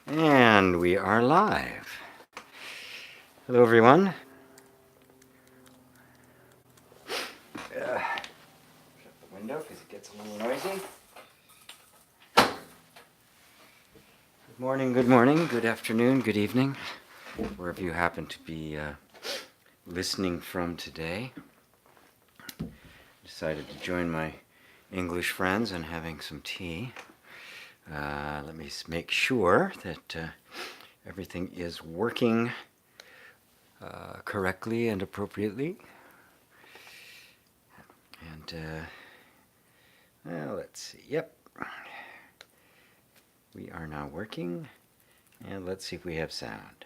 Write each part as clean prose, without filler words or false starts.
And we are live. Hello, everyone. Shut the window because it gets a little noisy. Good morning, good afternoon, good evening, wherever you happen to be listening from today. Decided to join my English friends in having some tea. Let me make sure that everything is working correctly and appropriately. And well, let's see. Yep. We are now working. And let's see if we have sound.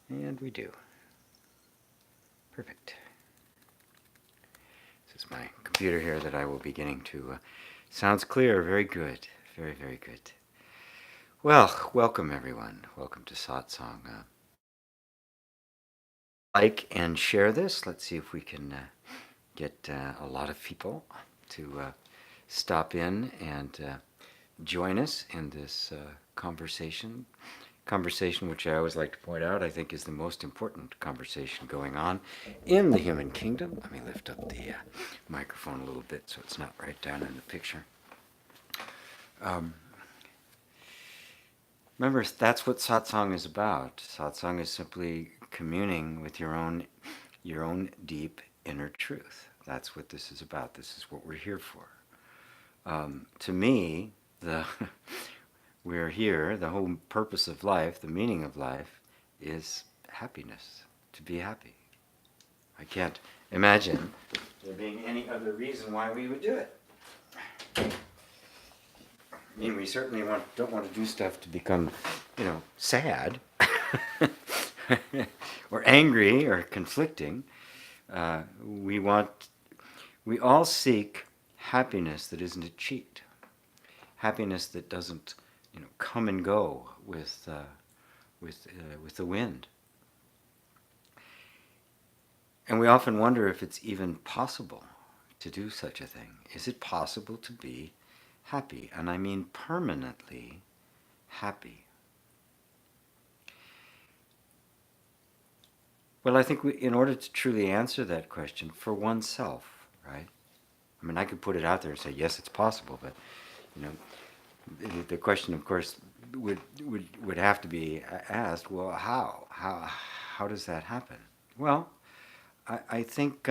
And we do. Perfect. This is my computer here that I will be getting to. Sounds clear. Very good. Very, very good. Well, welcome everyone. Welcome to Satsang. Like and share this. Let's see if we can get a lot of people to stop in and join us in this conversation. Conversation which I always like to point out I think is the most important conversation going on in the human kingdom. Let me lift up the microphone a little bit so it's not right down in the picture. Remember, that's what satsang is about. Satsang is simply communing with your own deep inner truth. That's what this is about. This is what we're here for. To me, we're here, the whole purpose of life, the meaning of life, is happiness, to be happy. I can't imagine there being any other reason why we would do it. I mean, we certainly don't want to do stuff to become, sad or angry or conflicting. We all seek happiness that isn't a cheat. Happiness that doesn't, come and go with the wind. And we often wonder if it's even possible to do such a thing. Is it possible to be happy? And I mean permanently happy. Well, I think in order to truly answer that question for oneself, right? I mean, I could put it out there and say, yes, it's possible, but, the question, of course, would have to be asked, well, how? How does that happen? Well, I think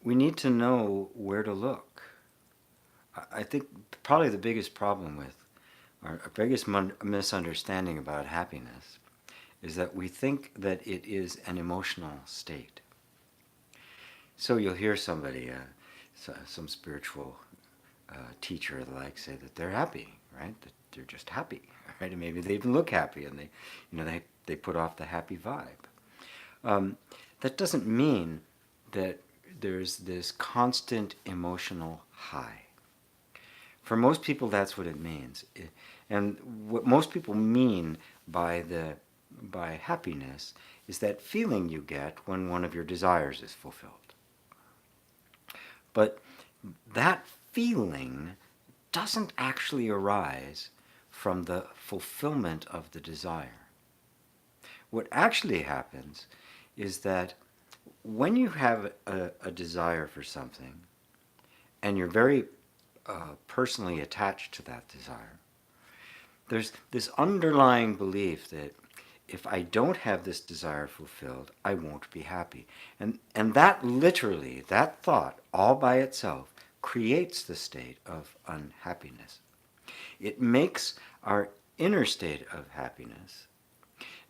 we need to know where to look. I think probably the biggest problem with, or our biggest misunderstanding about happiness is that we think that it is an emotional state. So you'll hear somebody, some spiritual teacher or the like, say that they're happy, right? That they're just happy, right? And maybe they even look happy, and they put off the happy vibe. That doesn't mean that there's this constant emotional high. For most people, that's what it means. And what most people mean by happiness is that feeling you get when one of your desires is fulfilled. But that feeling doesn't actually arise from the fulfillment of the desire. What actually happens is that when you have a desire for something, and you're very personally attached to that desire, there's this underlying belief that if I don't have this desire fulfilled, I won't be happy. And that literally, that thought, all by itself, creates the state of unhappiness. It makes our inner state of happiness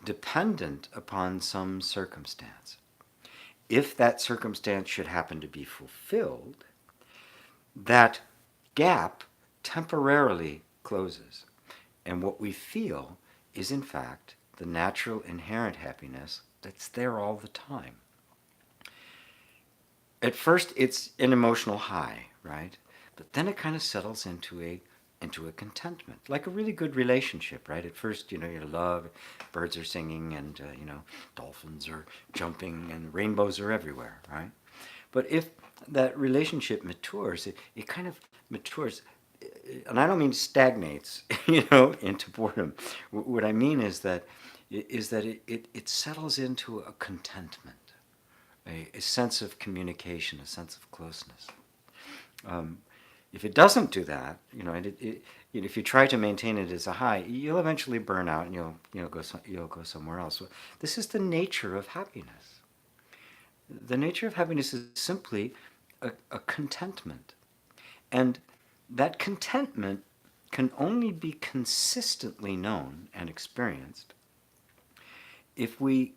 dependent upon some circumstance. If that circumstance should happen to be fulfilled, that gap temporarily closes. And what we feel is, in fact, the natural inherent happiness that's there all the time. At first, it's an emotional high, right? But then it kind of settles into a into a contentment, like a really good relationship, right? At first, you love, birds are singing, and dolphins are jumping, and rainbows are everywhere, right? But if that relationship matures, it kind of matures, and I don't mean stagnates, into boredom. What I mean is that it settles into a contentment, a sense of communication, a sense of closeness. If it doesn't do that, if you try to maintain it as a high, you'll eventually burn out, and you'll go somewhere else. So this is the nature of happiness. The nature of happiness is simply a contentment, and that contentment can only be consistently known and experienced if we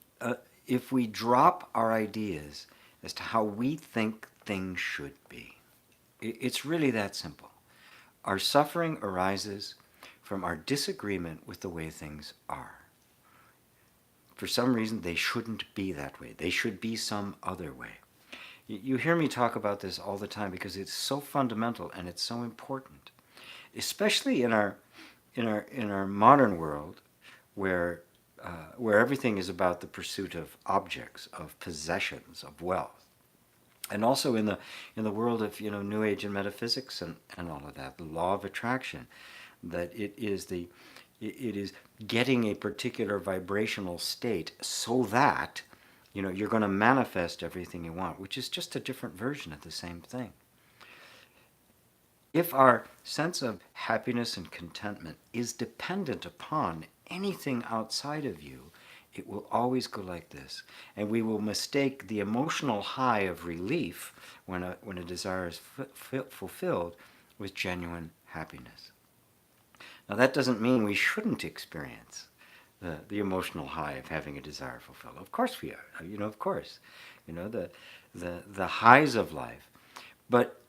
drop our ideas as to how we think things should be. It's really that simple. Our suffering arises from our disagreement with the way things are. For some reason, they shouldn't be that way. They should be some other way. You hear me talk about this all the time because it's so fundamental and it's so important, especially in our modern world, where everything is about the pursuit of objects, of possessions, of wealth, and also in the world of New Age and metaphysics and all of that, the law of attraction, that it is getting a particular vibrational state so that you're going to manifest everything you want, which is just a different version of the same thing. If our sense of happiness and contentment is dependent upon anything outside of you, it will always go like this. And we will mistake the emotional high of relief when a desire is fulfilled with genuine happiness. Now, that doesn't mean we shouldn't experience the emotional high of having a desire fulfilled. Of course we are. Of course. The highs of life. But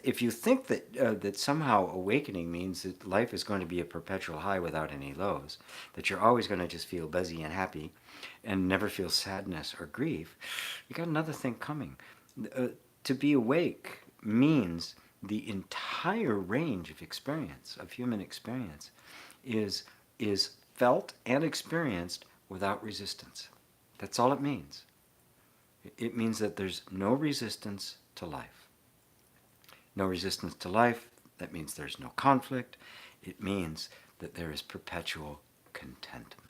if you think that somehow awakening means that life is going to be a perpetual high without any lows, that you're always going to just feel buzzy and happy and never feel sadness or grief, you got another thing coming. To be awake means the entire range of experience, of human experience, is felt and experienced without resistance. That's all it means. It means that there's no resistance to life. No resistance to life, that means there's no conflict. It means that there is perpetual contentment.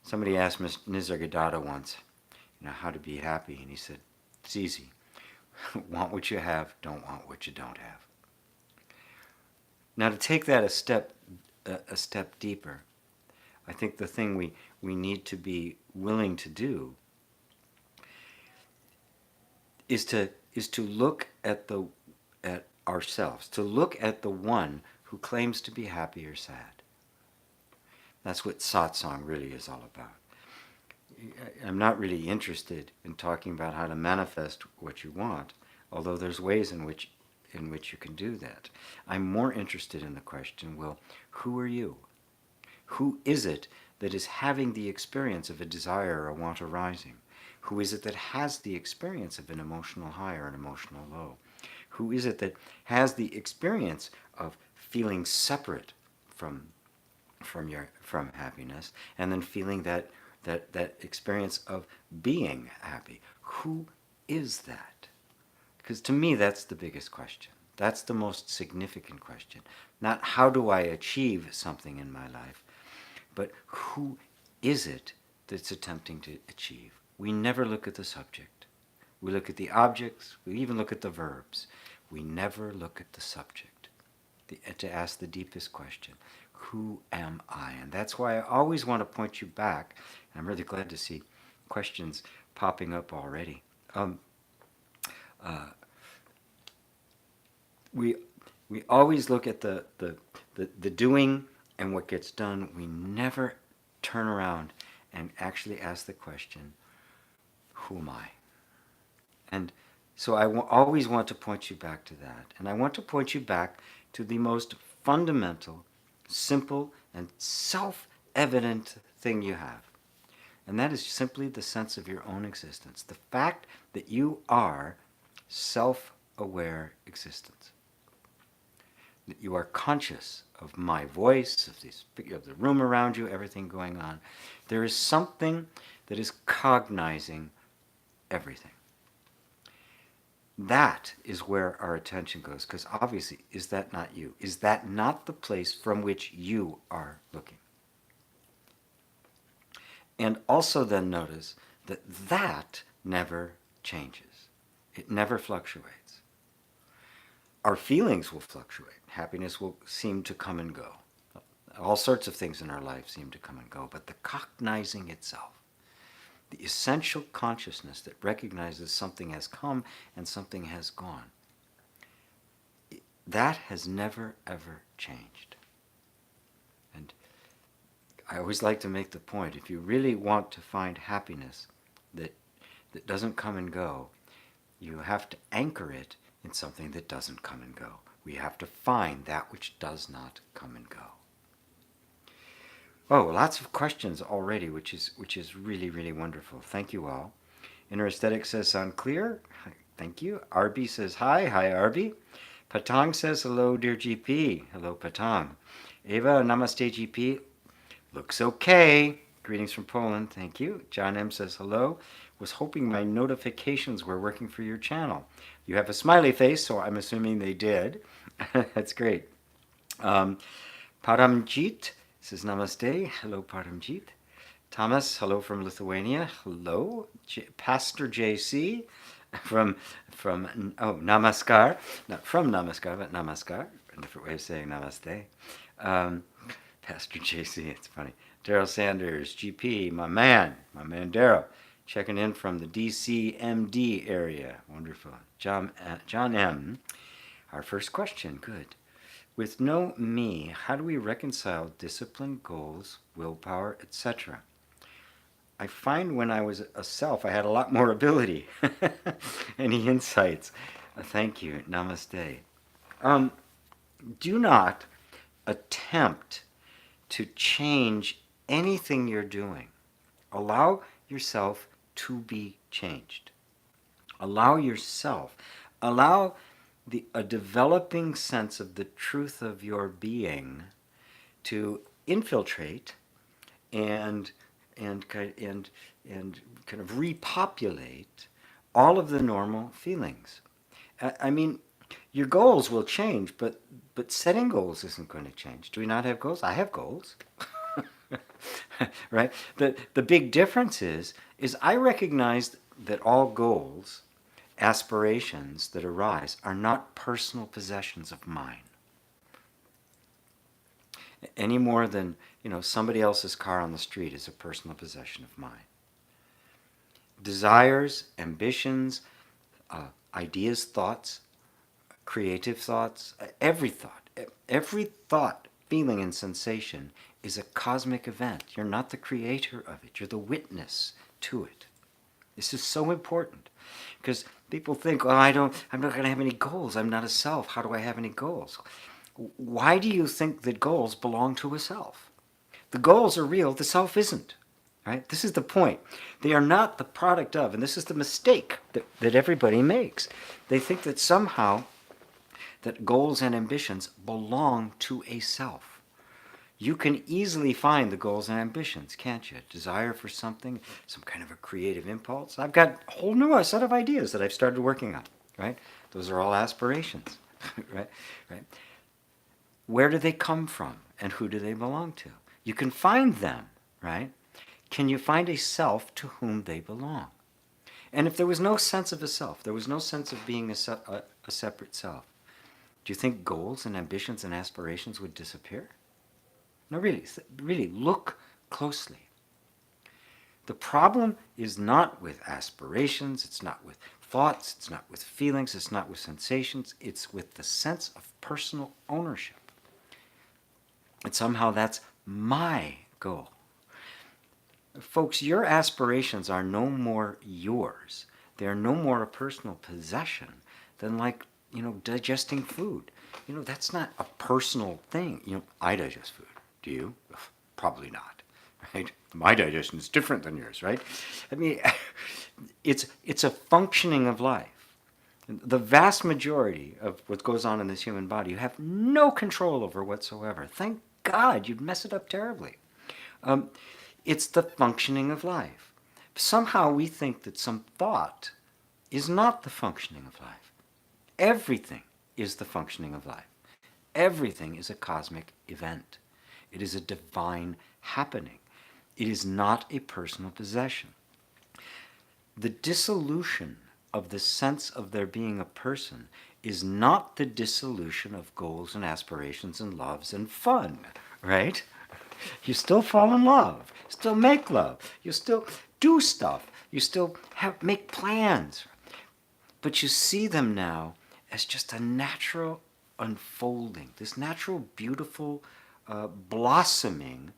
Somebody asked Nisargadatta once, how to be happy, and he said, it's easy. Want what you have, don't want what you don't have. Now, to take that a step deeper, I think the thing we need to be willing to do is to look at ourselves, to look at the one who claims to be happy or sad. That's what satsang really is all about. I'm not really interested in talking about how to manifest what you want, although there's ways in which you can do that. I'm more interested in the question, well, who are you? Who is it that is having the experience of a desire or a want arising? Who is it that has the experience of an emotional high or an emotional low? Who is it that has the experience of feeling separate from happiness, and then feeling that experience of being happy? Who is that? Because to me, that's the biggest question. That's the most significant question. Not how do I achieve something in my life, but who is it that's attempting to achieve? We never look at the subject. We look at the objects. We even look at the verbs. We never look at the subject to ask the deepest question. Who am I? And that's why I always want to point you back. And I'm really glad to see questions popping up already. We always look at the doing and what gets done. We never turn around and actually ask the question, who am I? And so I always want to point you back to that. And I want to point you back to the most fundamental, simple, and self-evident thing you have. And that is simply the sense of your own existence. The fact that you are self-aware existence. that you are conscious of my voice, of the room around you, everything going on. There is something that is cognizing everything. That is where our attention goes, because obviously, is that not you? Is that not the place from which you are looking? And also then notice that that never changes. It never fluctuates. Our feelings will fluctuate. Happiness will seem to come and go. All sorts of things in our life seem to come and go, but the cognizing itself, the essential consciousness that recognizes something has come and something has gone, that has never, ever changed. And I always like to make the point, if you really want to find happiness that doesn't come and go, you have to anchor it in something that doesn't come and go. We have to find that which does not come and go. Oh, lots of questions already, which is really, really wonderful. Thank you all. Inner Aesthetic says, sound clear? Thank you. Arby says, hi. Hi, Arby. Patang says, hello, dear GP. Hello, Patang. Eva, namaste, GP. Looks okay. Greetings from Poland. Thank you. John M says, hello. Was hoping my notifications were working for your channel. You have a smiley face, so I'm assuming they did. That's great. Paramjit says namaste. Hello, Paramjit. Thomas, hello from Lithuania. Hello. Pastor JC from Namaskar. Not from Namaskar, but Namaskar. A different way of saying namaste. Pastor JC, it's funny. Daryl Sanders, GP, my man Daryl. Checking in from the DCMD area. Wonderful. John M. Our first question. Good. With no me, how do we reconcile discipline, goals, willpower, etc.? I find when I was a self, I had a lot more ability. Any insights? Thank you. Namaste. Do not attempt to change anything you're doing. Allow yourself to be changed. Allow a developing sense of the truth of your being to infiltrate and kind of repopulate all of the normal feelings. I mean, your goals will change, but setting goals isn't going to change. Do we not have goals? I have goals. Right? The big difference is I recognize that all goals, aspirations that arise, are not personal possessions of mine. Any more than, somebody else's car on the street is a personal possession of mine. Desires, ambitions, ideas, thoughts, creative thoughts, every thought, feeling, and sensation is a cosmic event. You're not the creator of it. You're the witness to it. This is so important because people think, I'm not going to have any goals. I'm not a self. How do I have any goals? Why do you think that goals belong to a self? The goals are real. The self isn't. Right? This is the point. They are not the product of, and this is the mistake that everybody makes. They think that somehow that goals and ambitions belong to a self. You can easily find the goals and ambitions, can't you? Desire for something, some kind of a creative impulse. I've got a whole new set of ideas that I've started working on, right? Those are all aspirations, right? Where do they come from and who do they belong to? You can find them, right? Can you find a self to whom they belong? And if there was no sense of a self, there was no sense of being a separate self, do you think goals and ambitions and aspirations would disappear? No, really, look closely. The problem is not with aspirations, it's not with thoughts, it's not with feelings, it's not with sensations, it's with the sense of personal ownership. And somehow that's my goal. Folks, your aspirations are no more yours. They are no more a personal possession than digesting food. That's not a personal thing. I digest food. Do you? Probably not, right? My digestion is different than yours, right? I mean, it's a functioning of life. The vast majority of what goes on in this human body, you have no control over whatsoever. Thank God, you'd mess it up terribly. Um, it's the functioning of life. Somehow we think that some thought is not the functioning of life. Everything is the functioning of life. Everything is a cosmic event. It is a divine happening. It is not a personal possession. The dissolution of the sense of there being a person is not the dissolution of goals and aspirations and loves and fun, right? You still fall in love, still make love, you still do stuff, you still make plans, but you see them now as just a natural unfolding, this natural, beautiful blossoming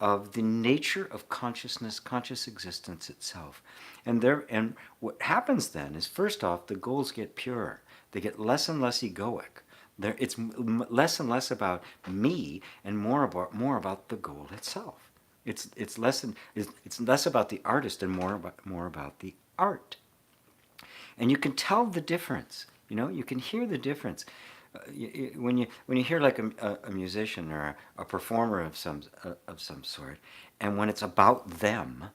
of the nature of consciousness, conscious existence itself. And what happens then is, first off, the goals get purer. They get less and less egoic. It's less and less about me and more about the goal itself. It's less about the artist and more about the art. And you can tell the difference. You can hear the difference. When you hear like a musician or a performer of some sort, and when it's about them,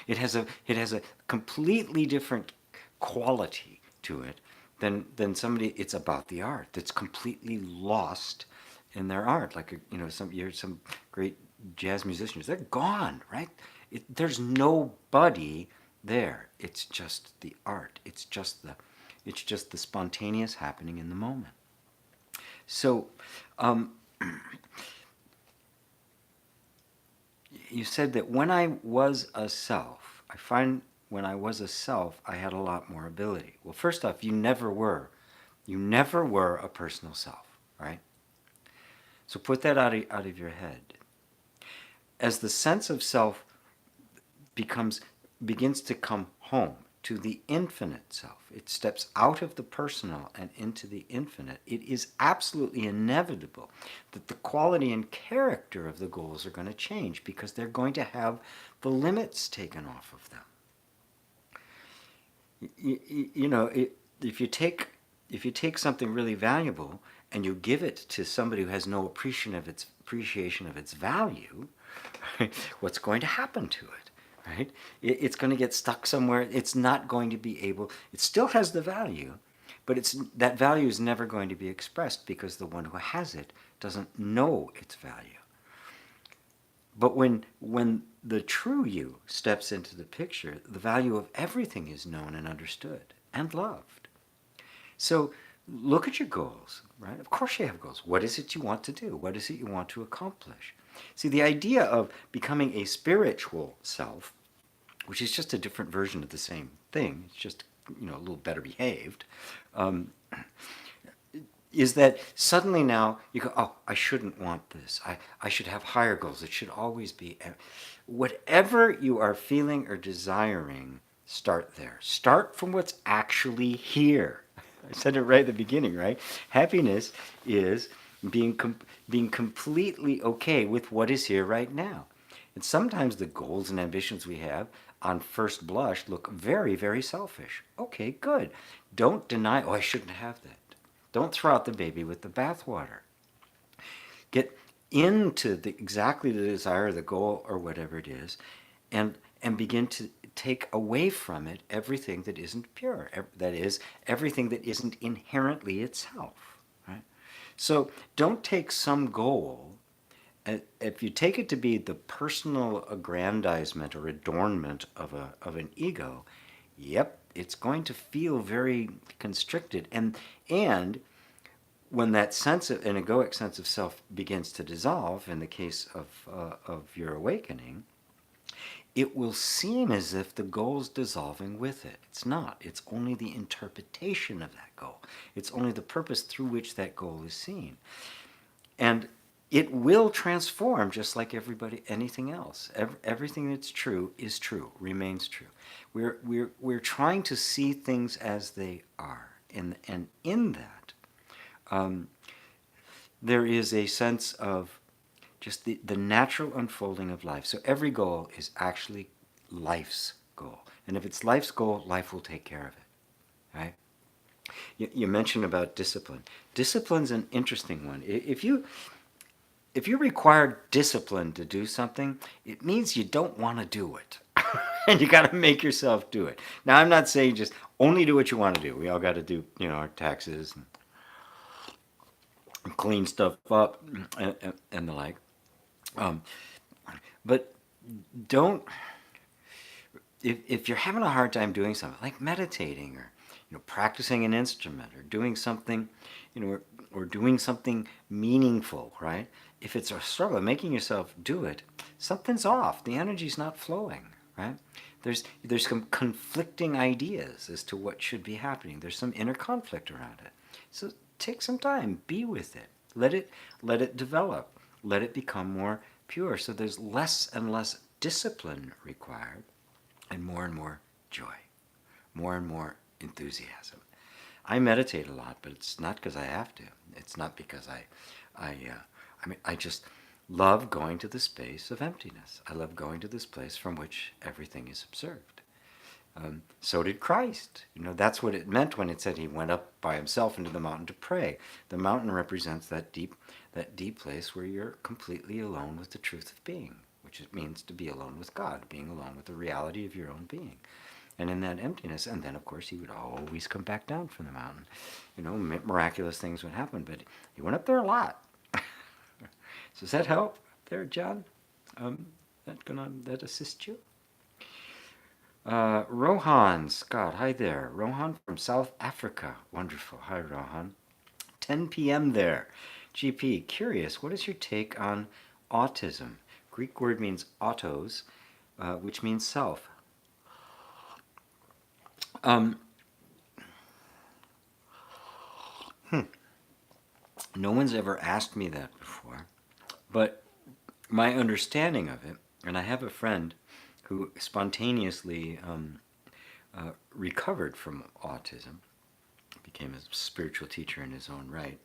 it has a completely different quality to it than somebody. It's about the art that's completely lost in their art. Like some great jazz musicians, they're gone, right? There's nobody there. It's just the art. It's just the spontaneous happening in the moment. So, you said that when I was a self, I find when I was a self, I had a lot more ability. Well, first off, you never were. You never were a personal self, right? So put that out of your head. As the sense of self begins to come home to the infinite self, it steps out of the personal and into the infinite, it is absolutely inevitable that the quality and character of the goals are going to change, because they're going to have the limits taken off of them. If you take something really valuable and you give it to somebody who has no appreciation of its value, what's going to happen to it? Right? It's going to get stuck somewhere. It's not going to be able. It still has the value, but that value is never going to be expressed, because the one who has it doesn't know its value. But when the true you steps into the picture, the value of everything is known and understood and loved. So look at your goals, right? Of course you have goals. What is it you want to do? What is it you want to accomplish? See, the idea of becoming a spiritual self, which is just a different version of the same thing, it's just a little better behaved, is that suddenly now you go, oh, I shouldn't want this. I should have higher goals. It should always be. Whatever you are feeling or desiring, start there. Start from what's actually here. I said it right at the beginning, right? Happiness is being completely okay with what is here right now. And sometimes the goals and ambitions we have on first blush look very, very selfish. Okay, good. Don't deny, oh, I shouldn't have that. Don't throw out the baby with the bathwater. Get into exactly the desire, the goal, or whatever it is, and begin to take away from it everything that isn't pure. That is, everything that isn't inherently itself. Right? So don't take some goal. If you take it to be the personal aggrandizement or adornment of an ego, yep, it's going to feel very constricted. And when that an egoic sense of self begins to dissolve, in the case of your awakening, it will seem as if the goal's dissolving with it. It's not. It's only the interpretation of that goal. It's only the purpose through which that goal is seen. And it will transform just like anything else. Everything that's true is true, remains true. We're trying to see things as they are. And in that, there is a sense of just the natural unfolding of life. So every goal is actually life's goal. And if it's life's goal, life will take care of it. Right? You mentioned about discipline. Discipline's an interesting one. If you require discipline to do something, it means you don't want to do it. And you got to make yourself do it. Now, I'm not saying just only do what you want to do. We all got to do, our taxes and clean stuff up and the like. Um, but don't, if you're having a hard time doing something like meditating or practicing an instrument or doing something, or doing something meaningful, right? If it's a struggle, making yourself do it, something's off. The energy's not flowing, right? There's some conflicting ideas as to what should be happening. There's some inner conflict around it. So take some time, be with it. Let it develop. Let it become more pure. So there's less and less discipline required and more joy, more and more enthusiasm. I meditate a lot, but it's not because I have to. It's not because I just love going to the space of emptiness. I love going to this place from which everything is observed. So did Christ. That's what it meant when it said he went up by himself into the mountain to pray. The mountain represents that deep place where you're completely alone with the truth of being, which it means to be alone with God, being alone with the reality of your own being. And in that emptiness, and then of course he would always come back down from the mountain. Miraculous things would happen, but he went up there a lot. So does that help there, John? That assist you? Rohan Scott, hi there. Rohan from South Africa. Wonderful. Hi, Rohan. 10 p.m. there. GP, curious, what is your take on autism? Greek word means autos, which means self. No one's ever asked me that before, but my understanding of it, and I have a friend who spontaneously recovered from autism, became a spiritual teacher in his own right.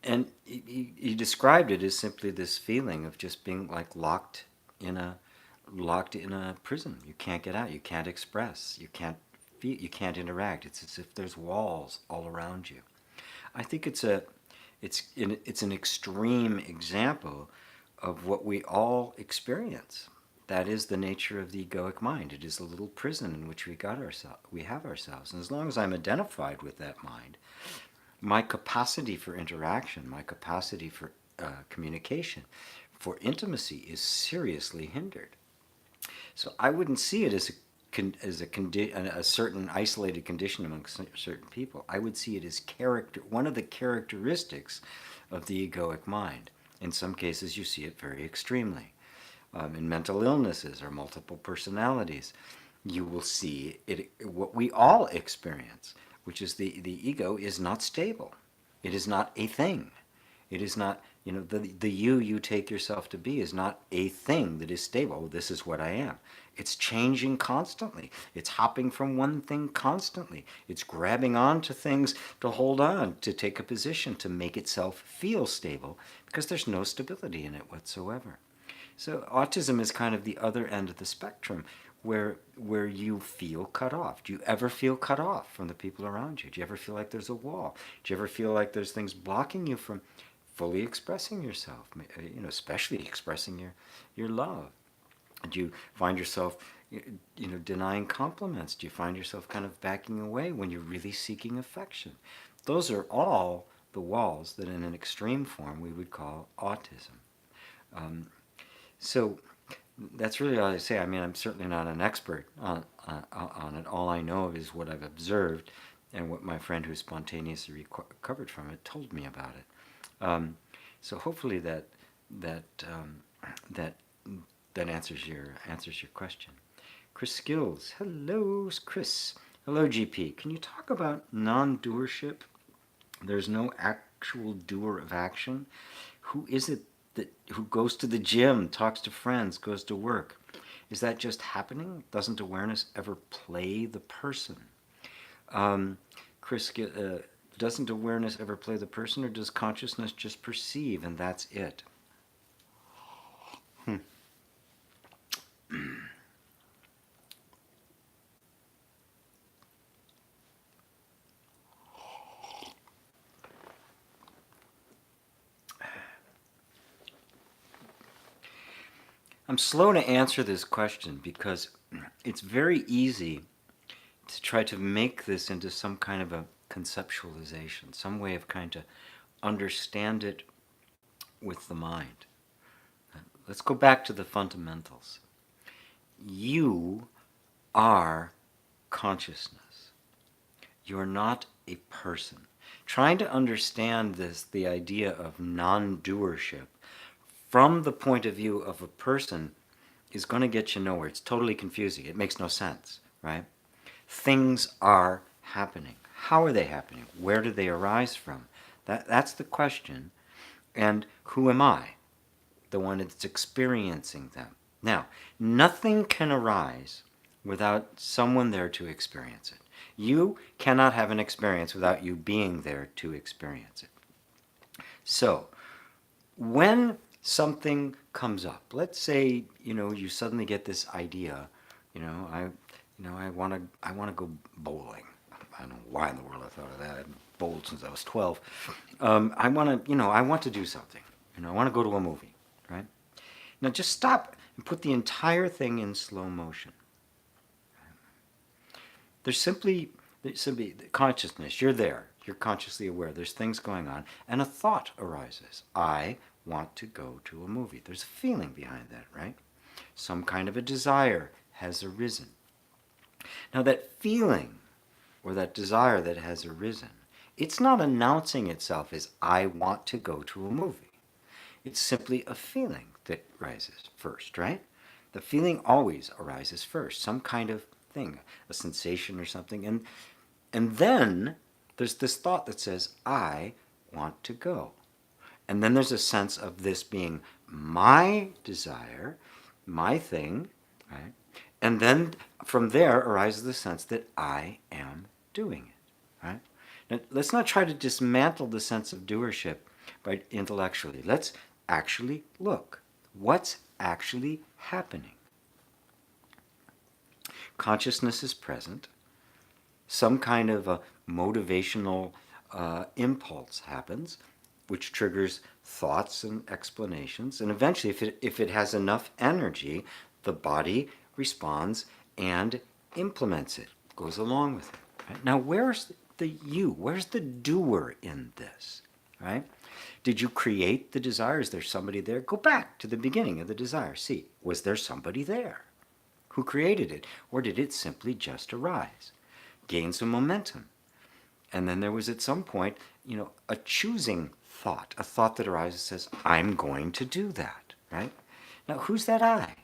And he described it as simply this feeling of just being like locked in a prison. You can't get out. You can't express. You can't feel. You can't interact. It's as if there's walls all around you. I think it's an extreme example of what we all experience. That is the nature of the egoic mind. It is a little prison in which we have ourselves. And as long as I'm identified with that mind, my capacity for interaction, my capacity for communication, for intimacy is seriously hindered. So I wouldn't see it as a certain isolated condition among certain people. I would see it as one of the characteristics of the egoic mind. In some cases, you see it very extremely. In mental illnesses or multiple personalities, you will see it. What we all experience, which is the ego, is not stable. It is not a thing. It is not, the you take yourself to be is not a thing that is stable. This is what I am. It's changing constantly. It's hopping from one thing constantly. It's grabbing onto things to hold on, to take a position, to make itself feel stable, because there's no stability in it whatsoever. So autism is kind of the other end of the spectrum, where you feel cut off. Do you ever feel cut off from the people around you? Do you ever feel like there's a wall? Do you ever feel like there's things blocking you from fully expressing yourself, especially expressing your love? Do you find yourself denying compliments? Do you find yourself kind of backing away when you're really seeking affection? Those are all the walls that in an extreme form we would call autism. So that's really all I say. I mean, I'm certainly not an expert on it. All I know is what I've observed and what my friend who spontaneously recovered from it told me about it. So hopefully that answers your question. Chris Skills, hello, Chris. Hello, GP. Can you talk about non-doership? There's no actual doer of action. Who is it who goes to the gym, talks to friends, goes to work? Is that just happening? Doesn't awareness ever play the person? Chris, doesn't awareness ever play the person, or does consciousness just perceive and that's it? I'm slow to answer this question because it's very easy to try to make this into some kind of a conceptualization, some way of kind of understand it with the mind. Let's go back to the fundamentals. You are consciousness. You're not a person. Trying to understand this, the idea of non-doership, from the point of view of a person is going to get you nowhere. It's totally confusing. It makes no sense, right? Things are happening. How are they happening? Where do they arise from? That's the question. And who am I? The one that's experiencing them. Now, nothing can arise without someone there to experience it. You cannot have an experience without you being there to experience it. So, when something comes up, let's say, you suddenly get this idea, I want to go bowling. I don't know why in the world I thought of that. I've bowled since I was 12. I want to do something. I want to go to a movie, right? Now just stop and put the entire thing in slow motion. There's simply consciousness. You're there. You're consciously aware. There's things going on. And a thought arises. I want to go to a movie. There's a feeling behind that, right? Some kind of a desire has arisen. Now that feeling or that desire that has arisen, it's not announcing itself as I want to go to a movie. It's simply a feeling that rises first, right? The feeling always arises first, some kind of thing, a sensation or something. And then there's this thought that says, I want to go. And then there's a sense of this being my desire, my thing, right? And then from there arises the sense that I am doing it, right? Now, let's not try to dismantle the sense of doership by intellectually. Let's actually look. What's actually happening? Consciousness is present. Some kind of a motivational impulse happens, which triggers thoughts and explanations. And eventually, if it has enough energy, the body responds and implements it, goes along with it. Right? Now, where's the you? Where's the doer in this? Right? Did you create the desire? Is there somebody there? Go back to the beginning of the desire. See, was there somebody there who created it? Or did it simply just arise, gain some momentum? And then there was at some point, a choosing thought, a thought that arises says, I'm going to do that, right? Now, who's that I?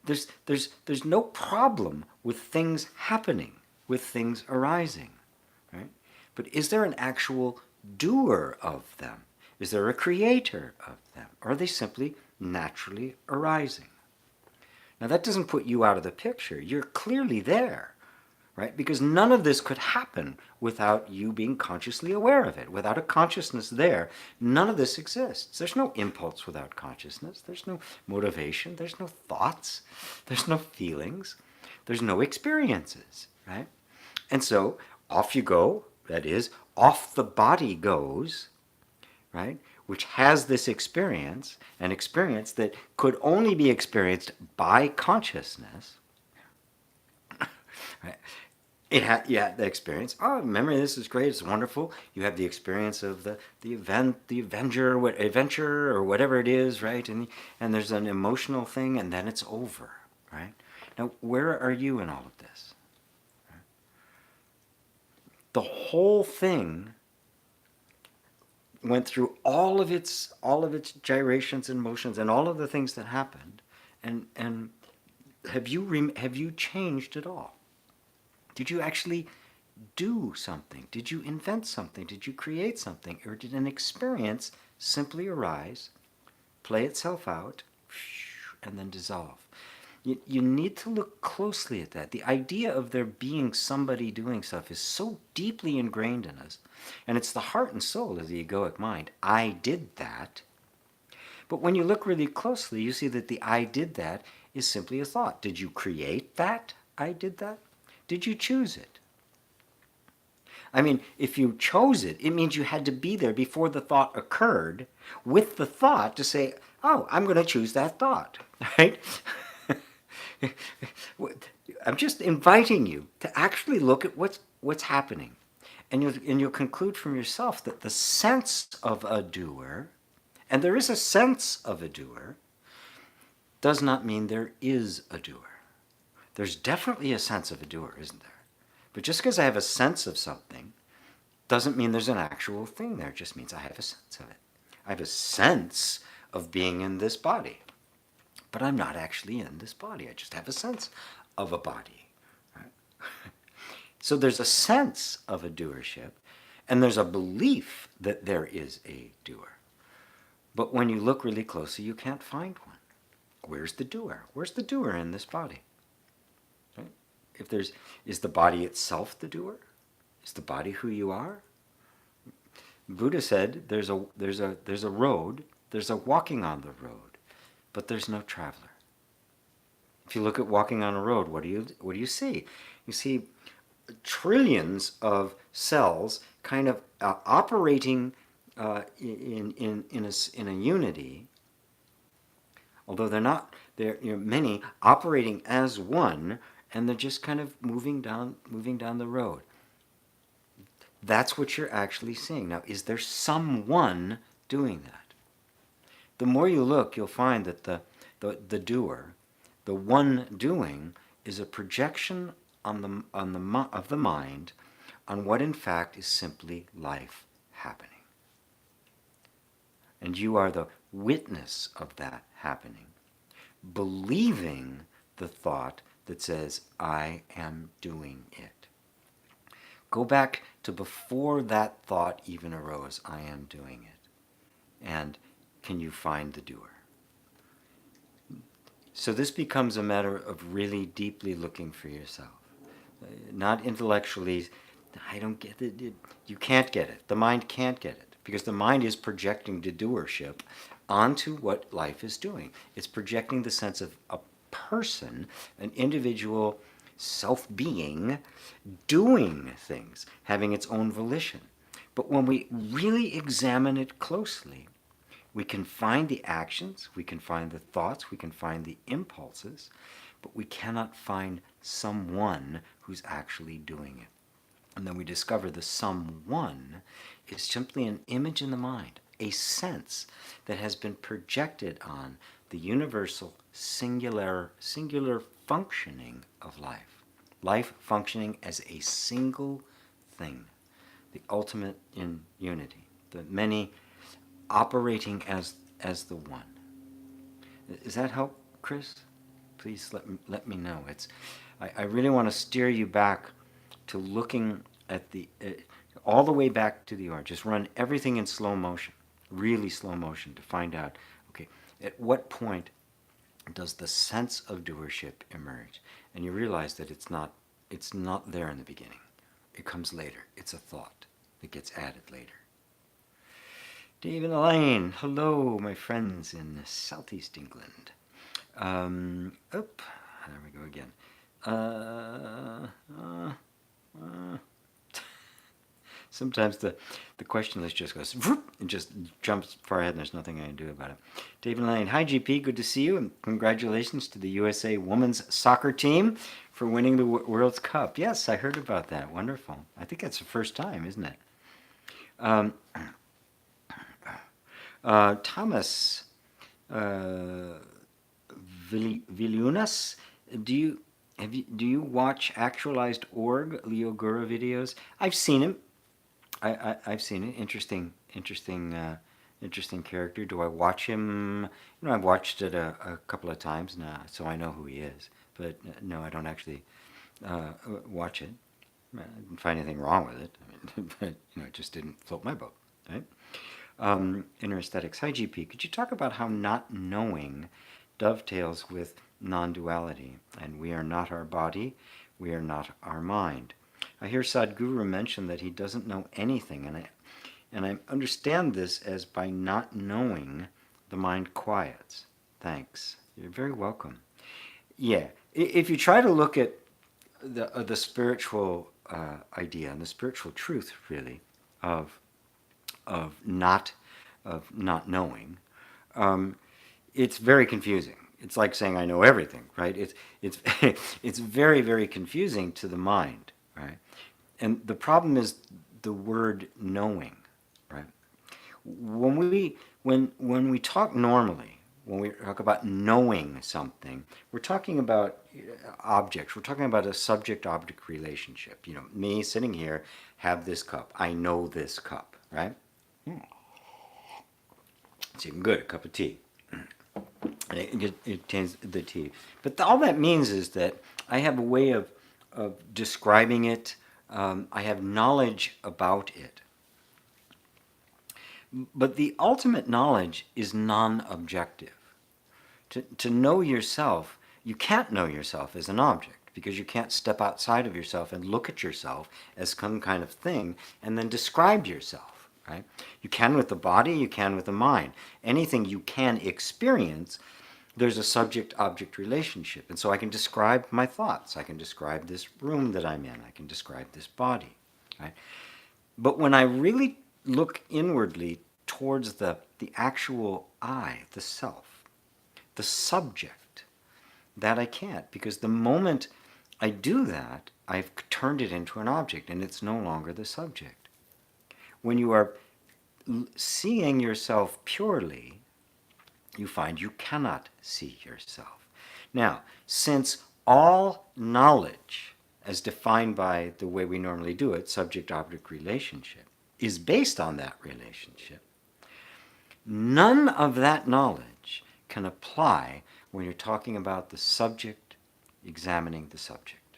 There's no problem with things happening, with things arising, right? But is there an actual doer of them? Is there a creator of them? Or are they simply naturally arising? Now that doesn't put you out of the picture. You're clearly there, right? Because none of this could happen without you being consciously aware of it. Without a consciousness there, none of this exists. There's no impulse without consciousness. There's no motivation. There's no thoughts. There's no feelings. There's no experiences, right? And so off you go. That is, off the body goes, right? Which has this experience, an experience that could only be experienced by consciousness. Right? You had the experience. Oh, memory, this is great. It's wonderful. You have the experience of the event, the adventure or whatever it is, right? And there's an emotional thing, and then it's over, right? Now, where are you in all of this? The whole thing went through all of its gyrations and motions and all of the things that happened, and have you changed at all? Did you actually do something? Did you invent something? Did you create something? Or did an experience simply arise, play itself out, and then dissolve? You need to look closely at that. The idea of there being somebody doing stuff is so deeply ingrained in us. And it's the heart and soul of the egoic mind. I did that. But when you look really closely, you see that the I did that is simply a thought. Did you create that I did that? Did you choose it? I mean, if you chose it, it means you had to be there before the thought occurred with the thought to say, oh, I'm going to choose that thought, right? I'm just inviting you to actually look at what's happening. And you'll conclude from yourself that the sense of a doer, and there is a sense of a doer, does not mean there is a doer. There's definitely a sense of a doer, isn't there? But just because I have a sense of something doesn't mean there's an actual thing there. It just means I have a sense of it. I have a sense of being in this body. But I'm not actually in this body. I just have a sense of a body. Right? So there's a sense of a doership, and there's a belief that there is a doer. But when you look really closely, you can't find one. Where's the doer? Where's the doer in this body? Right? Is the body itself the doer? Is the body who you are? Buddha said there's a road, there's a walking on the road, but there's no traveler. If you look at walking on a road, what do you see? You see trillions of cells kind of operating in a unity, although they're many operating as one, and they're just kind of moving down the road. That's what you're actually seeing. Now, is there someone doing that? The more you look, you'll find that the doer, the one doing, is a projection of the mind on what in fact is simply life happening. And you are the witness of that happening, believing the thought that says, I am doing it. Go back to before that thought even arose, I am doing it. And can you find the doer? So this becomes a matter of really deeply looking for yourself. Not intellectually, I don't get it. You can't get it. The mind can't get it. Because the mind is projecting the doership onto what life is doing. It's projecting the sense of a person, an individual self-being, doing things, having its own volition. But when we really examine it closely, we can find the actions, we can find the thoughts, we can find the impulses, but we cannot find someone who's actually doing it. And then we discover the someone is simply an image in the mind, a sense that has been projected on the universal singular functioning of life. Life functioning as a single thing, the ultimate in unity, the many operating as the one. Does that help, Chris? Please let me know. I really want to steer you back to looking at all the way back to the origin. Just run everything in slow motion, really slow motion, to find out, okay, at what point does the sense of doership emerge? And you realize that it's not there in the beginning. It comes later. It's a thought that gets added later. Dave and Elaine, hello, my friends in southeast England. There we go again. Sometimes the question list just goes whoop, and just jumps far ahead, and there's nothing I can do about it. Dave and Elaine, hi GP, good to see you, and congratulations to the USA women's soccer team for winning the World's Cup. Yes, I heard about that. Wonderful. I think that's the first time, isn't it? Thomas Vilunas, do you watch Actualized Org, Leo Gura videos? I've seen him. I've seen it. Interesting character. Do I watch him? I've watched it a couple of times now, so I know who he is. But no, I don't actually watch it. I didn't find anything wrong with it. But it just didn't float my boat, right? Inner aesthetics. Hi GP, could you talk about how not knowing dovetails with non-duality? And we are not our body, we are not our mind. I hear Sadhguru mention that he doesn't know anything, and I understand this as by not knowing, the mind quiets. Thanks. You're very welcome. Yeah, if you try to look at the spiritual idea and the spiritual truth, really, of of not not knowing, it's very confusing. It's like saying I know everything, right? It's it's very, very confusing to the mind, right? And the problem is the word knowing, right? When we talk normally, when we talk about knowing something, we're talking about objects. We're talking about a subject-object relationship. You know, me sitting here have this cup. I know this cup, right? It's even good, a cup of tea. It contains the tea. But all that means is that I have a way of describing it. I have knowledge about it. But the ultimate knowledge is non-objective. To know yourself, you can't know yourself as an object because you can't step outside of yourself and look at yourself as some kind of thing and then describe yourself, right? You can with the body, you can with the mind. Anything you can experience, there's a subject-object relationship. And so I can describe my thoughts. I can describe this room that I'm in. I can describe this body, right? But when I really look inwardly towards the actual I, the self, the subject, that I can't, because the moment I do that, I've turned it into an object and it's no longer the subject. When you are seeing yourself purely, you find you cannot see yourself. Now, since all knowledge, as defined by the way we normally do it, subject-object relationship, is based on that relationship, none of that knowledge can apply when you're talking about the subject examining the subject.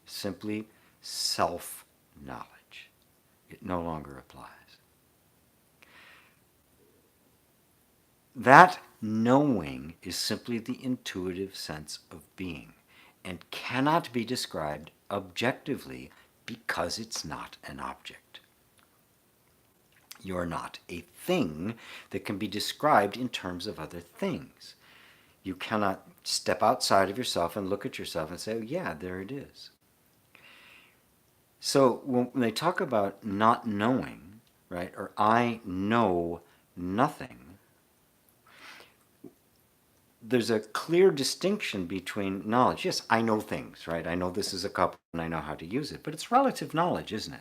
Simply self-knowledge. It no longer applies. That knowing is simply the intuitive sense of being and cannot be described objectively because it's not an object. You're not a thing that can be described in terms of other things. You cannot step outside of yourself and look at yourself and say, oh, yeah, there it is. So when they talk about not knowing, right, or I know nothing, there's a clear distinction between knowledge. Yes, I know things, right? I know this is a cup and I know how to use it, but it's relative knowledge, isn't it?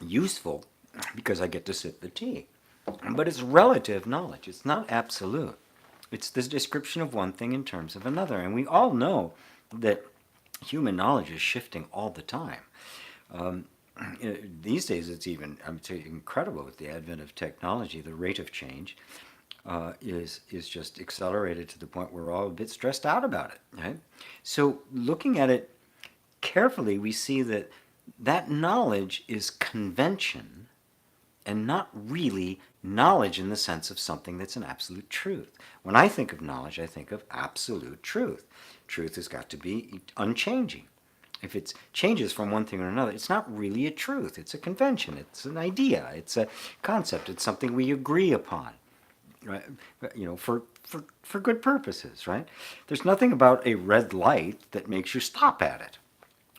Useful because I get to sip the tea. But it's relative knowledge. It's not absolute. It's this description of one thing in terms of another. And we all know that human knowledge is shifting all the time. These days it's even, incredible with the advent of technology. The rate of change is just accelerated to the point where we're all a bit stressed out about it. Right? So looking at it carefully, we see that that knowledge is convention and not really knowledge in the sense of something that's an absolute truth. When I think of knowledge, I think of absolute truth. Truth has got to be unchanging. If it changes from one thing or another, it's not really a truth. It's a convention. It's an idea. It's a concept. It's something we agree upon, right? You know, for good purposes, right? There's nothing about a red light that makes you stop at it,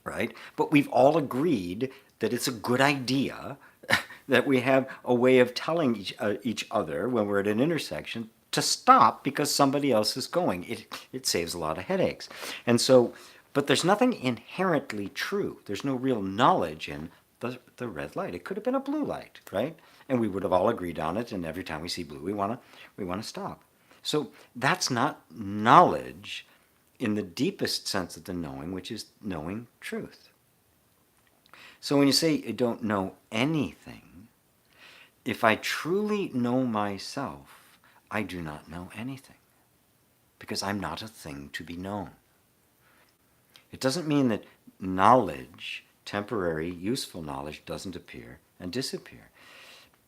right? But we've all agreed that it's a good idea that we have a way of telling each other when we're at an intersection to stop because somebody else is going. It saves a lot of headaches. And so, but there's nothing inherently true. There's no real knowledge in the red light. It could have been a blue light, right? And we would have all agreed on it, and every time we see blue, we want to stop. So that's not knowledge in the deepest sense of the knowing, which is knowing truth. So when you say I don't know anything, if I truly know myself, I do not know anything, because I'm not a thing to be known. It doesn't mean that knowledge, temporary, useful knowledge, doesn't appear and disappear.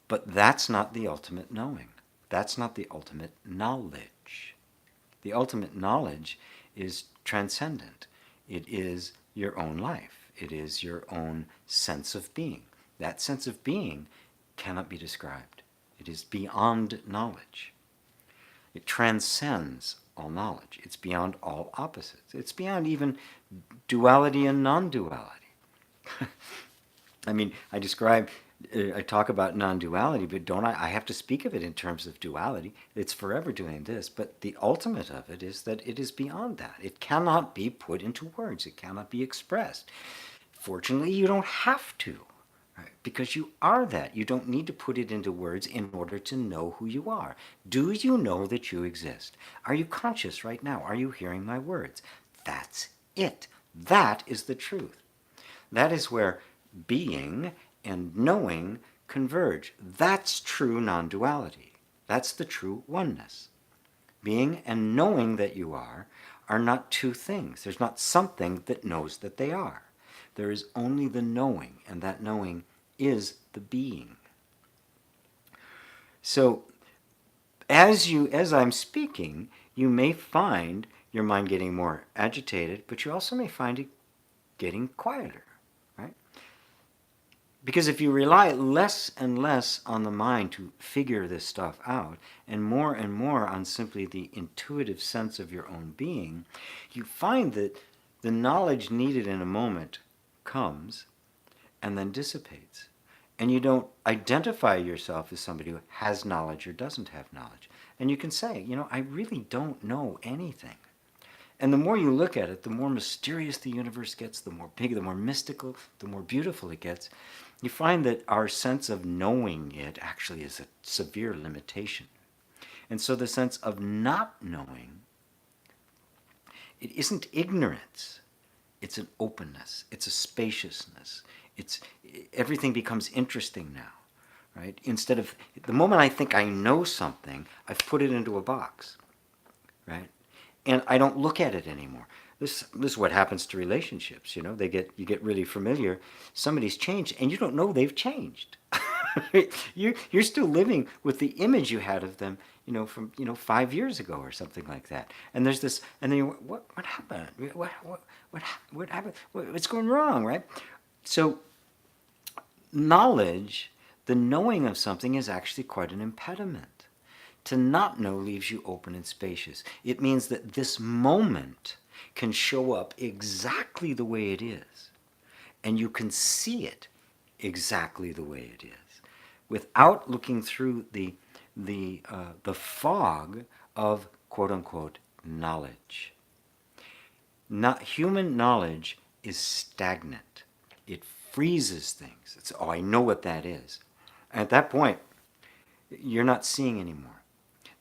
But that's not the ultimate knowing. That's not the ultimate knowledge. The ultimate knowledge is transcendent. It is your own life. It is your own sense of being. That sense of being cannot be described. It is beyond knowledge. It transcends all knowledge. It's beyond all opposites. It's beyond even duality and non-duality. I mean, I talk about non-duality, but don't I have to speak of it in terms of duality. It's forever doing this, but the ultimate of it is that it is beyond that. It cannot be put into words. It cannot be expressed. Fortunately, you don't have to, right? Because you are that. You don't need to put it into words in order to know who you are. Do you know that you exist? Are you conscious right now? Are you hearing my words? That's it. That is the truth. That is where being and knowing converge. That's true non-duality. That's the true oneness. Being and knowing that you are not two things. There's not something that knows that they are. There is only the knowing, and that knowing is the being. So as I'm speaking, you may find your mind getting more agitated, but you also may find it getting quieter, right? Because if you rely less and less on the mind to figure this stuff out, and more on simply the intuitive sense of your own being, you find that the knowledge needed in a moment comes and then dissipates. And you don't identify yourself as somebody who has knowledge or doesn't have knowledge. And you can say, I really don't know anything. And the more you look at it, the more mysterious the universe gets, the more big, the more mystical, the more beautiful it gets. You find that our sense of knowing it actually is a severe limitation. And so the sense of not knowing, it isn't ignorance. It's an openness. It's a spaciousness. Everything becomes interesting now, right? Instead of, the moment I think I know something, I've put it into a box, right? And I don't look at it anymore. This is what happens to relationships. You get really familiar. Somebody's changed, and you don't know they've changed. You're still living with the image you had of them, from 5 years ago or something like that. And there's this, and then what happened? What happened? What's going wrong, right? So knowledge, the knowing of something, is actually quite an impediment. To not know leaves you open and spacious. It means that this moment can show up exactly the way it is, and you can see it exactly the way it is, without looking through the fog of quote unquote knowledge. Human knowledge is stagnant. It freezes things. It's, I know what that is. And at that point, you're not seeing anymore.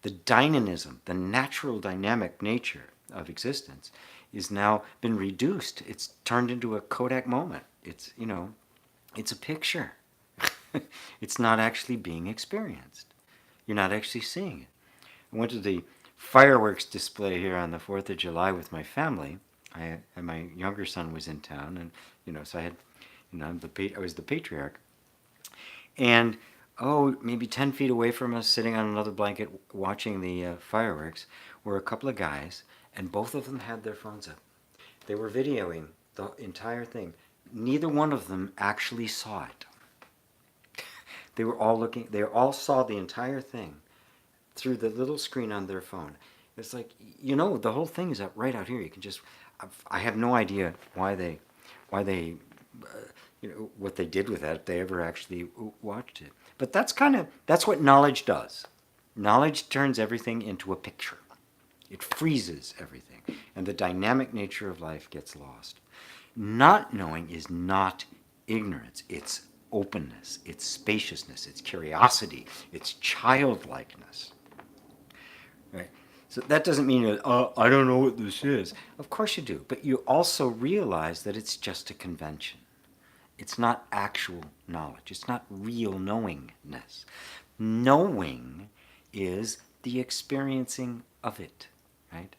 The dynamism, the natural dynamic nature of existence is now been reduced. It's turned into a Kodak moment. It's a picture. It's not actually being experienced. You're not actually seeing it. I went to the fireworks display here on the 4th of July with my family. And my younger son was in town, and so I had, I was the patriarch. And maybe 10 feet away from us, sitting on another blanket watching the fireworks, were a couple of guys, and both of them had their phones up. They were videoing the entire thing. Neither one of them actually saw it. They all saw the entire thing through the little screen on their phone. It's like, the whole thing is right out here. You can just, I have no idea why they what they did with that, if they ever actually watched it. But that's what knowledge does. Knowledge turns everything into a picture. It freezes everything, and the dynamic nature of life gets lost. Not knowing is not ignorance. It's openness, it's spaciousness, it's curiosity, it's childlikeness. Right? So that doesn't mean, I don't know what this is. Of course you do, but you also realize that it's just a convention. It's not actual knowledge. It's not real knowingness. Knowing is the experiencing of it, right?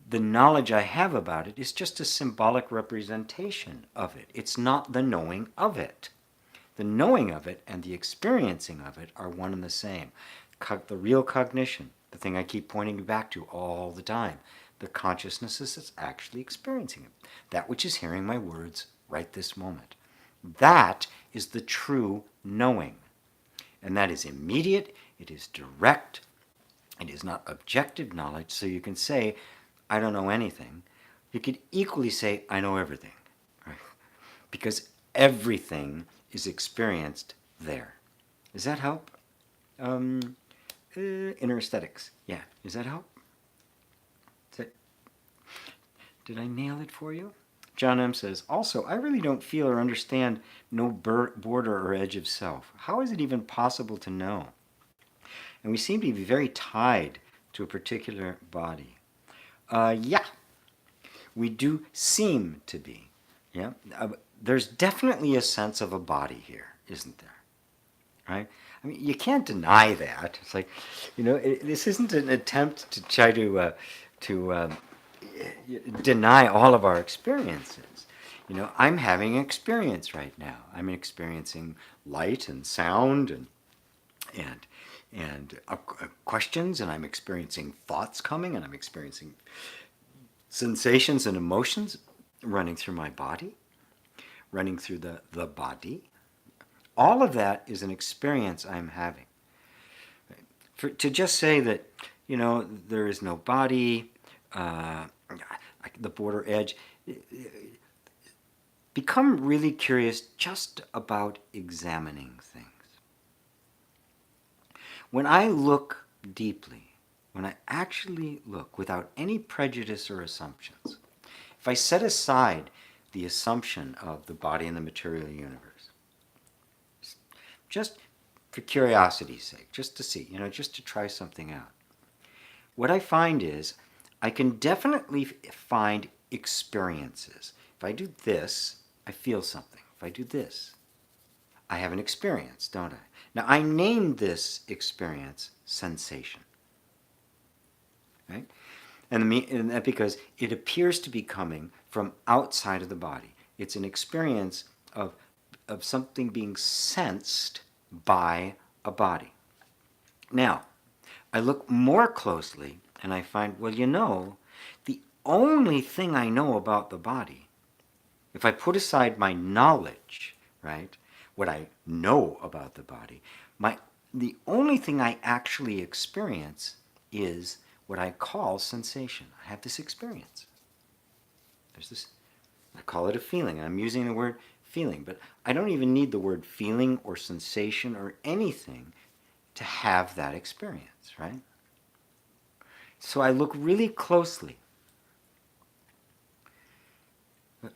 The knowledge I have about it is just a symbolic representation of it. It's not the knowing of it. The knowing of it and the experiencing of it are one and the same. The real cognition, the thing I keep pointing you back to all the time, the consciousness is actually experiencing it. That which is hearing my words right this moment. That is the true knowing. And that is immediate, it is direct, It is not objective knowledge, so you can say, I don't know anything. You could equally say, I know everything, right? Because everything is experienced there. Does that help? Inner aesthetics. Yeah. Does that help? Did I nail it for you? John M. says, also, I really don't feel or understand no border or edge of self. How is it even possible to know? And we seem to be very tied to a particular body. Yeah, we do seem to be. Yeah, there's definitely a sense of a body here, isn't there? Right? I mean, you can't deny that. It's like, this isn't an attempt to try to deny all of our experiences. I'm having an experience right now. I'm experiencing light and sound and questions, and I'm experiencing thoughts coming, and I'm experiencing sensations and emotions running through my body, running through the body. All of that is an experience I'm having. To just say that, there is no body, the border edge, become really curious just about examining things. When I look deeply, when I actually look without any prejudice or assumptions, if I set aside the assumption of the body and the material universe, just for curiosity's sake, just to see, just to try something out, what I find is I can definitely find experiences. If I do this, I feel something. If I do this, I have an experience, don't I? Now, I named this experience sensation. Right? And that because it appears to be coming from outside of the body. It's an experience of something being sensed by a body. Now, I look more closely and I find, the only thing I know about the body, if I put aside my knowledge, right, what I know about the body, the only thing I actually experience is what I call sensation. I have this experience. There's this, I call it a feeling, and I'm using the word feeling, but I don't even need the word feeling or sensation or anything to have that experience, right? So I look really closely,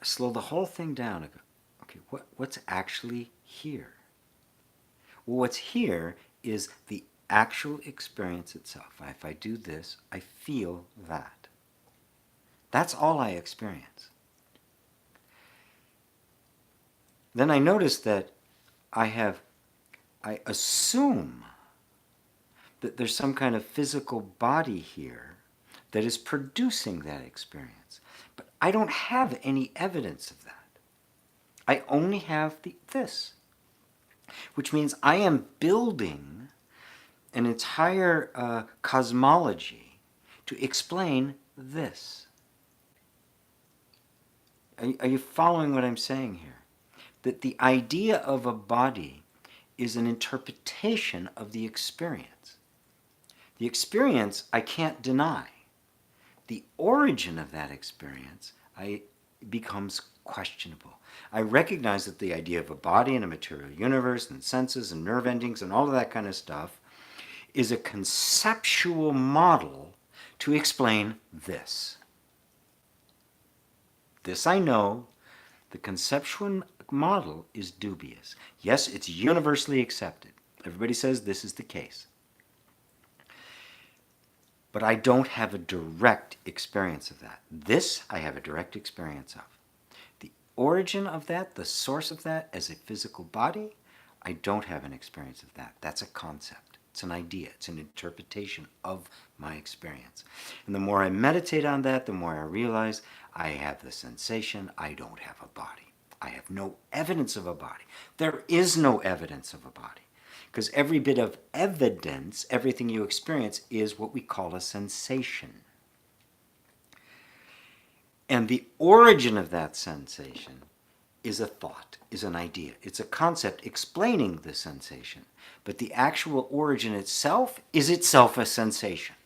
slow the whole thing down and go, okay, what's actually here? Well, what's here is the actual experience itself. If I do this, I feel that. That's all I experience. Then I notice that I assume that there's some kind of physical body here that is producing that experience. But I don't have any evidence of that. I only have this, which means I am building an entire cosmology to explain this. Are you following what I'm saying here? That the idea of a body is an interpretation of the experience. The experience I can't deny. The origin of that experience becomes questionable. I recognize that the idea of a body and a material universe and senses and nerve endings and all of that kind of stuff is a conceptual model to explain this. This I know. The conceptual model is dubious. Yes, it's universally accepted. Everybody says this is the case. But I don't have a direct experience of that. This I have a direct experience of. The origin of that, the source of that as a physical body, I don't have an experience of that. That's a concept. It's an idea. It's an interpretation of my experience. And the more I meditate on that, the more I realize I have the sensation I don't have a body. I have no evidence of a body. There is no evidence of a body. Because every bit of evidence, everything you experience, is what we call a sensation. And the origin of that sensation is a thought, is an idea. It's a concept explaining the sensation. But the actual origin itself is itself a sensation.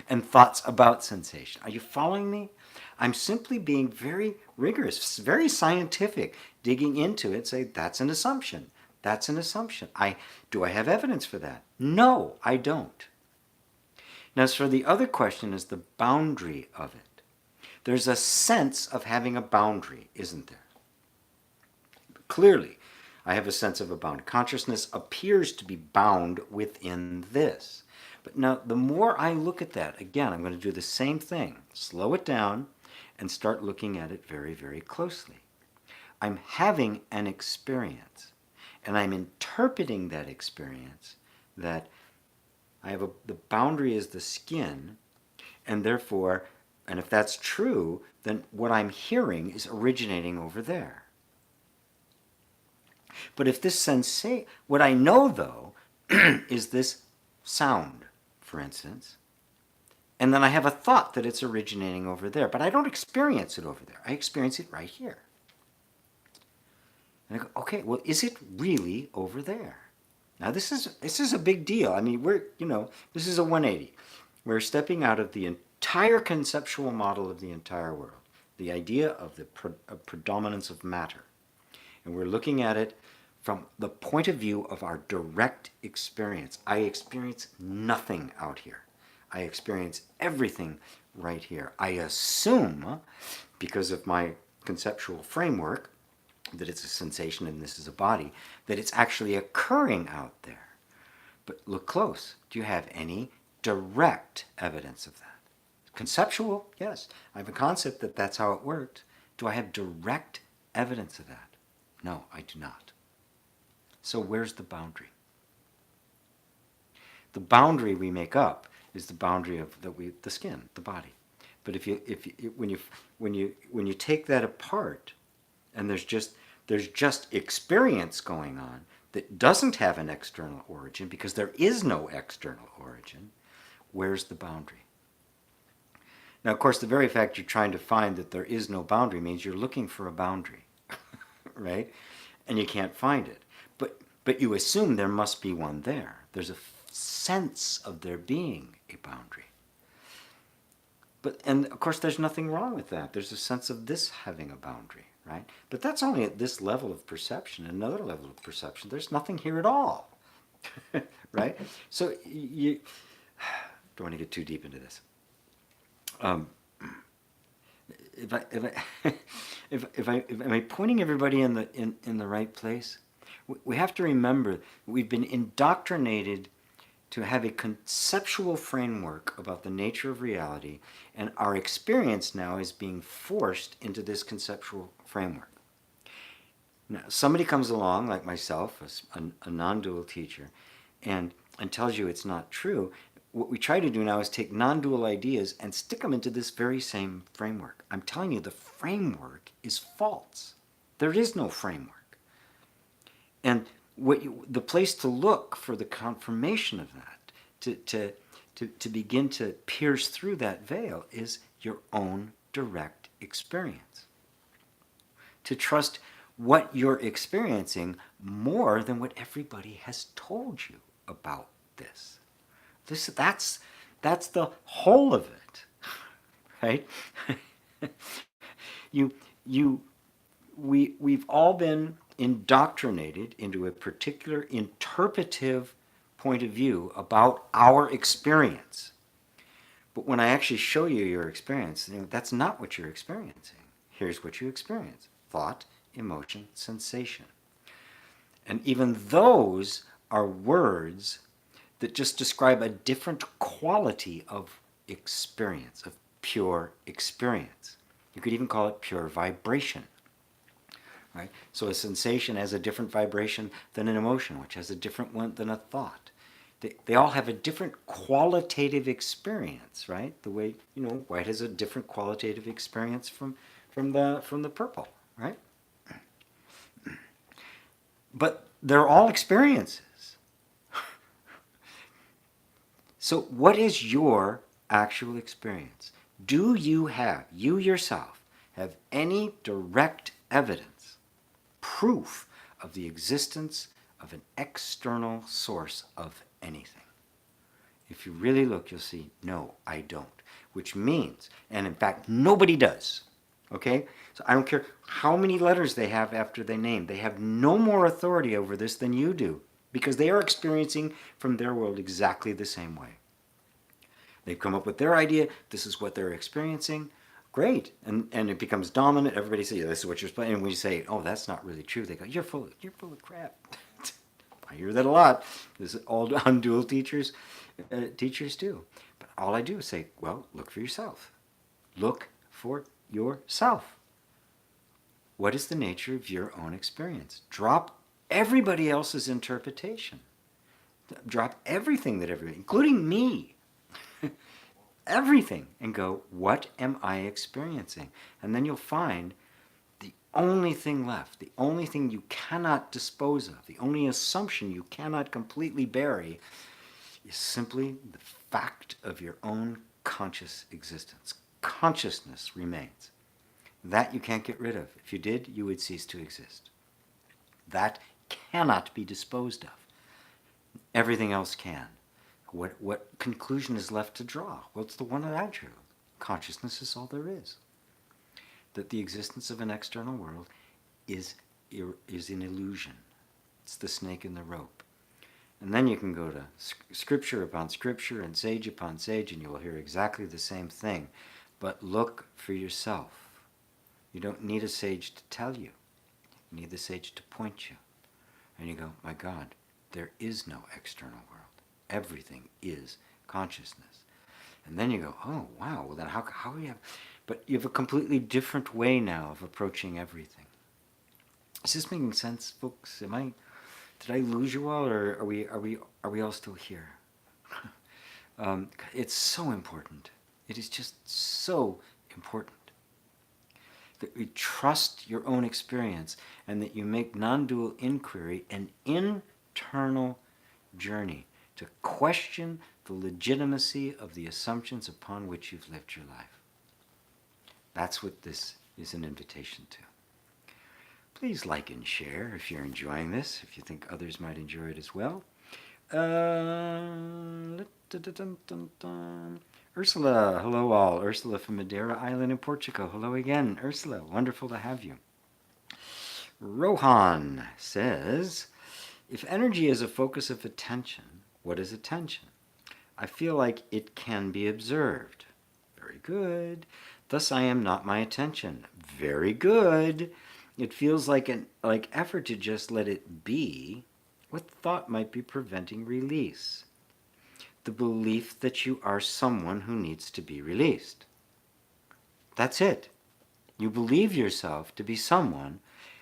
And thoughts about sensation. Are you following me? I'm simply being very rigorous, very scientific, digging into it, say that's an assumption. That's an assumption. Do I have evidence for that? No, I don't. Now, so the other question is the boundary of it. There's a sense of having a boundary, isn't there? Clearly, I have a sense of a bound. Consciousness appears to be bound within this. But now, the more I look at that, again, I'm going to do the same thing. Slow it down and start looking at it very, very closely. I'm having an experience, and I'm interpreting that experience that the boundary is the skin, and therefore, and if that's true, then what I'm hearing is originating over there. But if this what I know though, is this sound, for instance, and then I have a thought that it's originating over there, but I don't experience it over there. I experience it right here. And I go, okay, well, is it really over there? Now this is a big deal. I mean, this is a 180. We're stepping out of the entire conceptual model of the entire world, the idea of the predominance of matter. And we're looking at it from the point of view of our direct experience. I experience nothing out here. I experience everything right here. I assume, because of my conceptual framework, that it's a sensation and this is a body, that it's actually occurring out there. But look close. Do you have any direct evidence of that? Conceptual, yes. I have a concept that that's how it worked. Do I have direct evidence of that? No, I do not. So where's the boundary? The boundary we make up is the boundary of the skin, the body. But when you take that apart, and there's just experience going on that doesn't have an external origin, because there is no external origin, where's the boundary? Now, of course, the very fact you're trying to find that there is no boundary means you're looking for a boundary, right? And you can't find it. But you assume there must be one there. There's a sense of there being a boundary. And of course, there's nothing wrong with that. There's a sense of this having a boundary, right? But that's only at this level of perception. Another level of perception, there's nothing here at all, right? So you don't want to get too deep into this. Am I pointing everybody in the right place? We have to remember we've been indoctrinated to have a conceptual framework about the nature of reality, and our experience now is being forced into this conceptual framework. Now, somebody comes along, like myself, a non-dual teacher, and tells you it's not true. What we try to do now is take non-dual ideas and stick them into this very same framework. I'm telling you, the framework is false. There is no framework. And the place to look for the confirmation of that, to begin to pierce through that veil, is your own direct experience. To trust what you're experiencing more than what everybody has told you about this. That's the whole of it, right? We've all been indoctrinated into a particular interpretive point of view about our experience. But when I actually show you your experience, that's not what you're experiencing. Here's what you experience: thought, emotion, sensation. And even those are words that just describe a different quality of experience, of pure experience. You could even call it pure vibration. Right? So a sensation has a different vibration than an emotion, which has a different one than a thought. They all have a different qualitative experience, right? The way, white has a different qualitative experience from the purple, right? But they're all experiences. So what is your actual experience? Do you yourself, have any direct evidence, proof of the existence of an external source of anything. If you really look, you'll see, no, I don't. Which means, and in fact, nobody does. Okay? So I don't care how many letters they have after their name. They have no more authority over this than you do, because they are experiencing from their world exactly the same way. They've come up with their idea. This is what they're experiencing. Great. And it becomes dominant. Everybody says, yeah, this is what you're supposed to. And we say, oh, that's not really true. They go, you're full of crap. I hear that a lot. This is all non-dual teachers do. But all I do is say, well, look for yourself. Look for yourself. What is the nature of your own experience? Drop everybody else's interpretation. Drop everything that everybody, including me, everything, and go, what am I experiencing? And then you'll find the only thing left, the only thing you cannot dispose of, the only assumption you cannot completely bury is simply the fact of your own conscious existence. Consciousness remains. That you can't get rid of. If you did, you would cease to exist. That cannot be disposed of. Everything else can. What conclusion is left to draw? Well, it's the one that I drew. Consciousness is all there is. That the existence of an external world is an illusion. It's the snake in the rope. And then you can go to scripture upon scripture and sage upon sage, and you will hear exactly the same thing. But look for yourself. You don't need a sage to tell you. You need the sage to point you. And you go, my God, there is no external world. Everything is consciousness. And then you go, oh, wow, well then how do you have... But you have a completely different way now of approaching everything. Is this making sense, folks? Did I lose you all, or are we all still here? It's so important. It is just so important that we trust your own experience and that you make non-dual inquiry an internal journey to question the legitimacy of the assumptions upon which you've lived your life. That's what this is an invitation to. Please like and share if you're enjoying this, if you think others might enjoy it as well. Ursula, hello all. Ursula from Madeira Island in Portugal. Hello again, Ursula. Wonderful to have you. Rohan says, if energy is a focus of attention, what is attention? I feel like it can be observed. Very good. Thus I am not my attention. Very good. It feels like effort to just let it be. What thought might be preventing release? The belief that you are someone who needs to be released. That's it. You believe yourself to be someone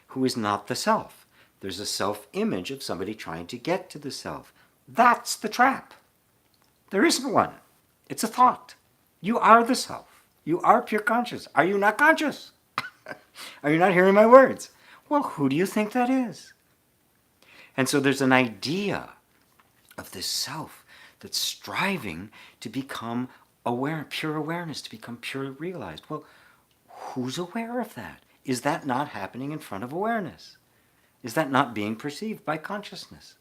who is not the self. There's a self-image of somebody trying to get to the self. That's the trap. There isn't one. It's a thought. You are the self. You are pure conscious. Are you not conscious? Are you not hearing my words? Well, who do you think that is? And so there's an idea of this self that's striving to become aware, pure awareness, to become pure realized. Well, who's aware of that? Is that not happening in front of awareness? Is that not being perceived by consciousness?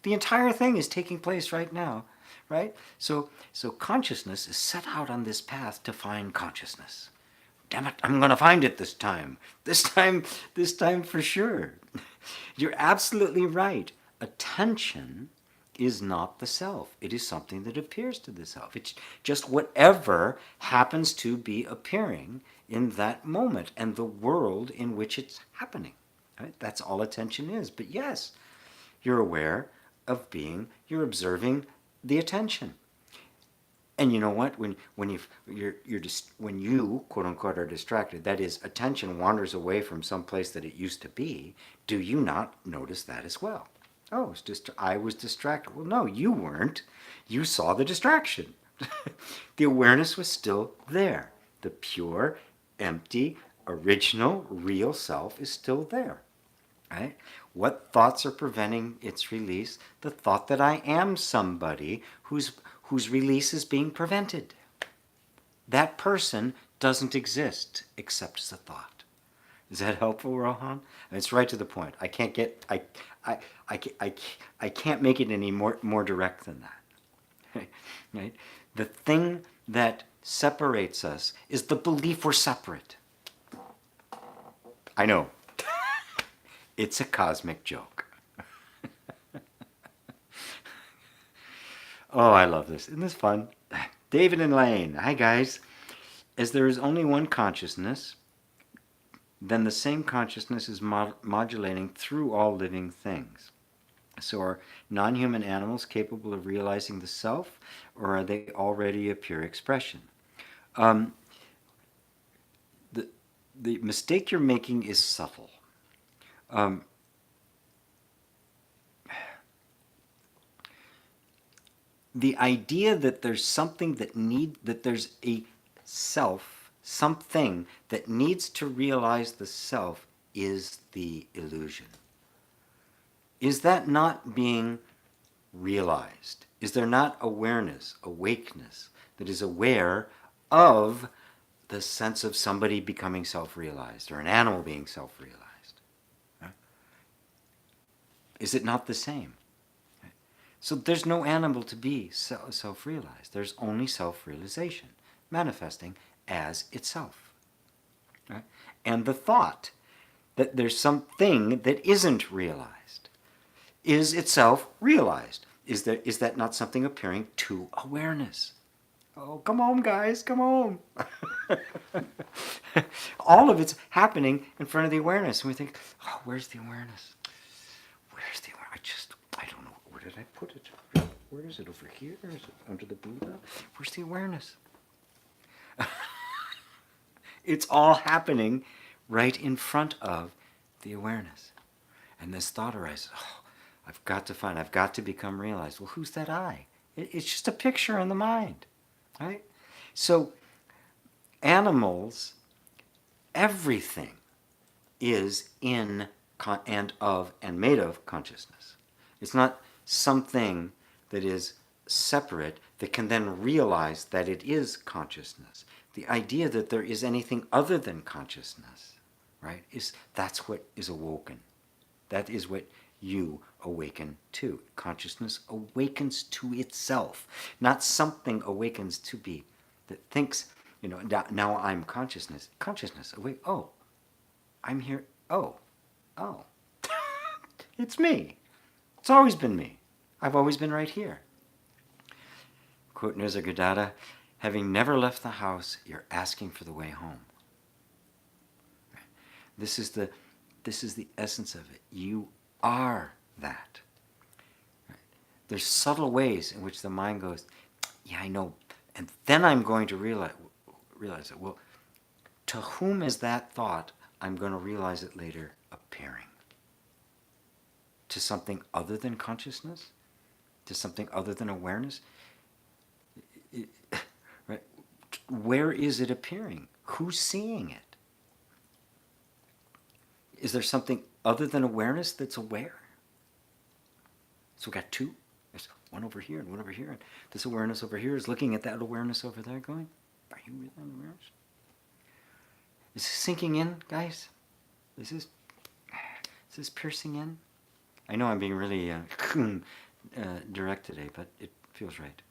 The entire thing is taking place right now, right? So consciousness is set out on this path to find consciousness. Damn it, I'm going to find it this time. This time for sure. You're absolutely right. Attention is not the self. It is something that appears to the self. It's just whatever happens to be appearing in that moment and the world in which it's happening. Right? That's all attention is. But yes, you're aware of you're observing the attention. And you know what? When you quote unquote are distracted, that is, attention wanders away from some place that it used to be. Do you not notice that as well? Oh, it's just I was distracted. Well, no, you weren't. You saw the distraction. The awareness was still there. The pure, empty, original, real self is still there. Right? What thoughts are preventing its release? The thought that I am somebody whose release is being prevented. That person doesn't exist except as a thought. Is that helpful, Rohan? It's right to the point. I can't get I can't make it any more direct than that. Right? The thing that separates us is the belief we're separate. I know. It's a cosmic joke. Oh, I love this. Isn't this fun? David and Lane. Hi, guys. As there is only one consciousness, then the same consciousness is modulating through all living things. So are non-human animals capable of realizing the self, or are they already a pure expression? The mistake you're making is subtle. The idea that there's something that there's a self, something that needs to realize the self is the illusion. Is that not being realized? Is there not awareness, awakeness, that is aware of the sense of somebody becoming self-realized or an animal being self-realized? Right? Is it not the same? Right? So there's no animal to be self-realized. There's only self-realization manifesting as itself. Right? And the thought that there's something that isn't realized is itself realized. Is that not something appearing to awareness? Oh, come home, guys, come home. All of it's happening in front of the awareness. And we think, oh, where's the awareness? Where's the awareness? I don't know. Where did I put it? Where is it? Over here? Is it under the Buddha? Where's the awareness? It's all happening right in front of the awareness. And this thought arises, oh, I've got to become realized. Well, who's that I? It's just a picture in the mind, right? So animals, everything is in and of and made of consciousness. It's not something that is separate that can then realize that it is consciousness. The idea that there is anything other than consciousness, right, that's what is awoken. That is what you awaken to. Consciousness awakens to itself, not something awakens to be that thinks, now I'm consciousness. Consciousness, awake, oh, I'm here, oh, it's me. It's always been me. I've always been right here. Quote Nisargadatta, having never left the house, you're asking for the way home. This is the essence of it. You are that. Right? There's subtle ways in which the mind goes, yeah, I know, and then I'm going to realize it. Well, to whom is that thought, I'm going to realize it later, appearing? To something other than consciousness? To something other than awareness? Right? Where is it appearing? Who's seeing it? Is there something other than awareness that's aware? So we've got two. There's one over here and one over here. And this awareness over here is looking at that awareness over there going, are you really on awareness? Is this sinking in, guys? Is this piercing in? I know I'm being really direct today, but it feels right.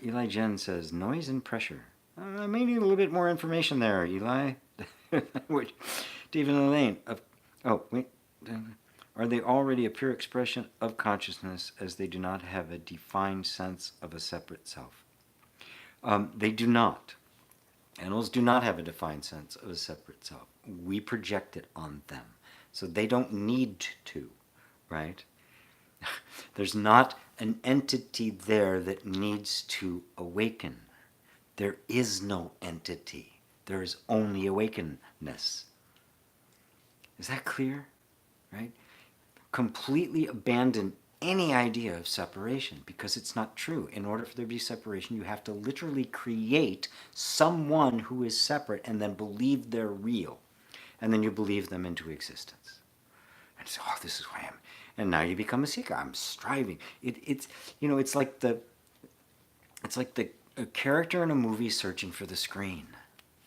Eli Jen says, noise and pressure. I may need a little bit more information there, Eli. Which, David and Elaine, are they already a pure expression of consciousness as they do not have a defined sense of a separate self? They do not. Animals do not have a defined sense of a separate self. We project it on them. So they don't need to, right? There's not an entity there that needs to awaken. There is no entity. There is only awakenness. Is that clear? Right? Completely abandon any idea of separation because it's not true. In order for there to be separation, you have to literally create someone who is separate and then believe they're real. And then you believe them into existence. And say, oh, this is who I am. And now you become a seeker. I'm striving. It's like the a character in a movie searching for the screen.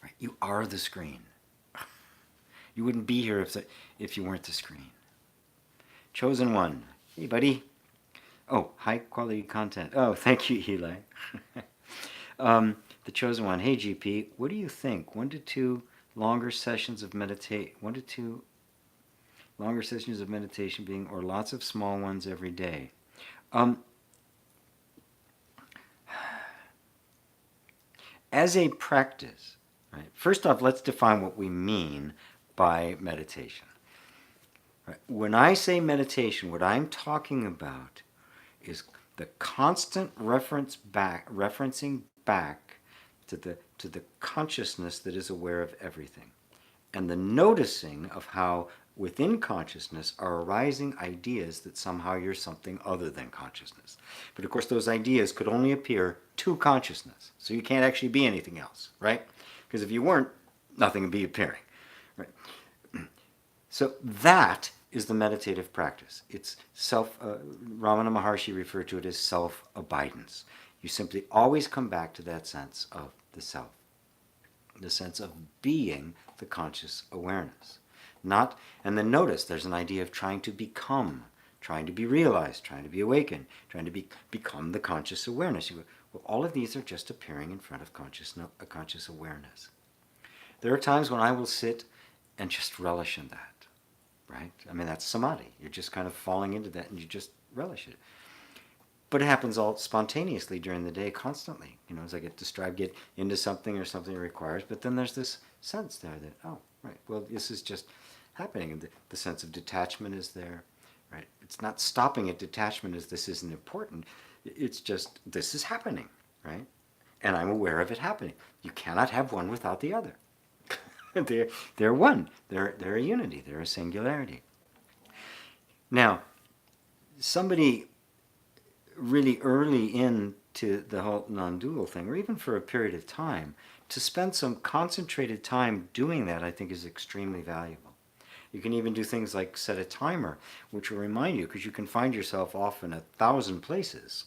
Right? You are the screen. You wouldn't be here if you weren't the screen. Chosen one. Hey, buddy. Oh, high quality content. Oh, thank you, Eli. The chosen one. Hey, GP, what do you think? 1 to 2 longer sessions of meditate. 1 to 2 longer sessions of meditation being, or lots of small ones every day. As a practice, right? First off, let's define what we mean by meditation. Right? When I say meditation, what I'm talking about is the constant referencing back to the consciousness that is aware of everything, and the noticing of how within consciousness are arising ideas that somehow you're something other than consciousness. But of course those ideas could only appear to consciousness, so you can't actually be anything else, right? Because if you weren't, nothing would be appearing, right? So that is the meditative practice. It's Ramana Maharshi referred to it as self-abidance. You simply always come back to that sense of the self, the sense of being the conscious awareness. And then notice there's an idea of trying to become, trying to be realized, trying to be awakened, trying to become the conscious awareness. You go, well, all of these are just appearing in front of conscious awareness. There are times when I will sit and just relish in that. Right? I mean, that's samadhi. You're just kind of falling into that and you just relish it. But it happens all spontaneously during the day, constantly. As I get distracted, get into something or something it requires, but then there's this sense there that, oh, right, well, this is just happening. And the sense of detachment is there, right? It's not stopping at detachment as this isn't important. It's just, this is happening, right? And I'm aware of it happening. You cannot have one without the other. They're one. They're a unity. They're a singularity. Now, somebody really early into the whole non-dual thing, or even for a period of time, to spend some concentrated time doing that, I think is extremely valuable. You can even do things like set a timer, which will remind you, because you can find yourself off in 1,000 places,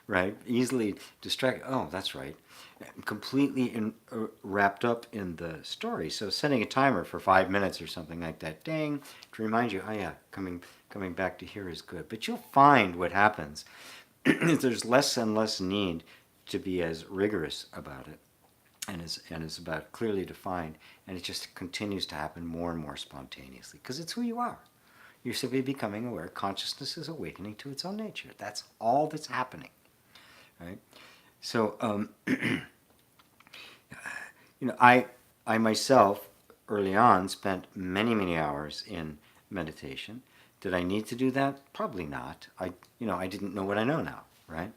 right? Easily distracted. Oh, that's right. Completely wrapped up in the story. So setting a timer for 5 minutes or something like that, dang, to remind you, oh yeah, coming back to here is good. But you'll find what happens is there's less and less need to be as rigorous about it, and is about clearly defined, and it just continues to happen more and more spontaneously because it's who you are. You're simply becoming aware. Consciousness is awakening to its own nature. That's all that's happening, right? So, I myself early on spent many hours in meditation. Did I need to do that? Probably not. I didn't know what I know now, right?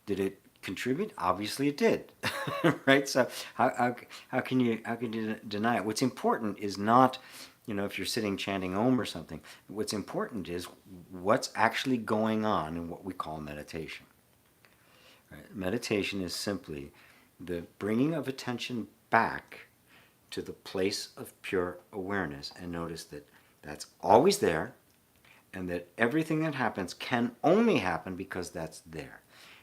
Did it contribute? Obviously it did, right? So how can you deny it? What's important is not, if you're sitting chanting Om or something. What's important is what's actually going on in what we call meditation. Right? Meditation is simply the bringing of attention back to the place of pure awareness, and notice that that's always there, and that everything that happens can only happen because that's there.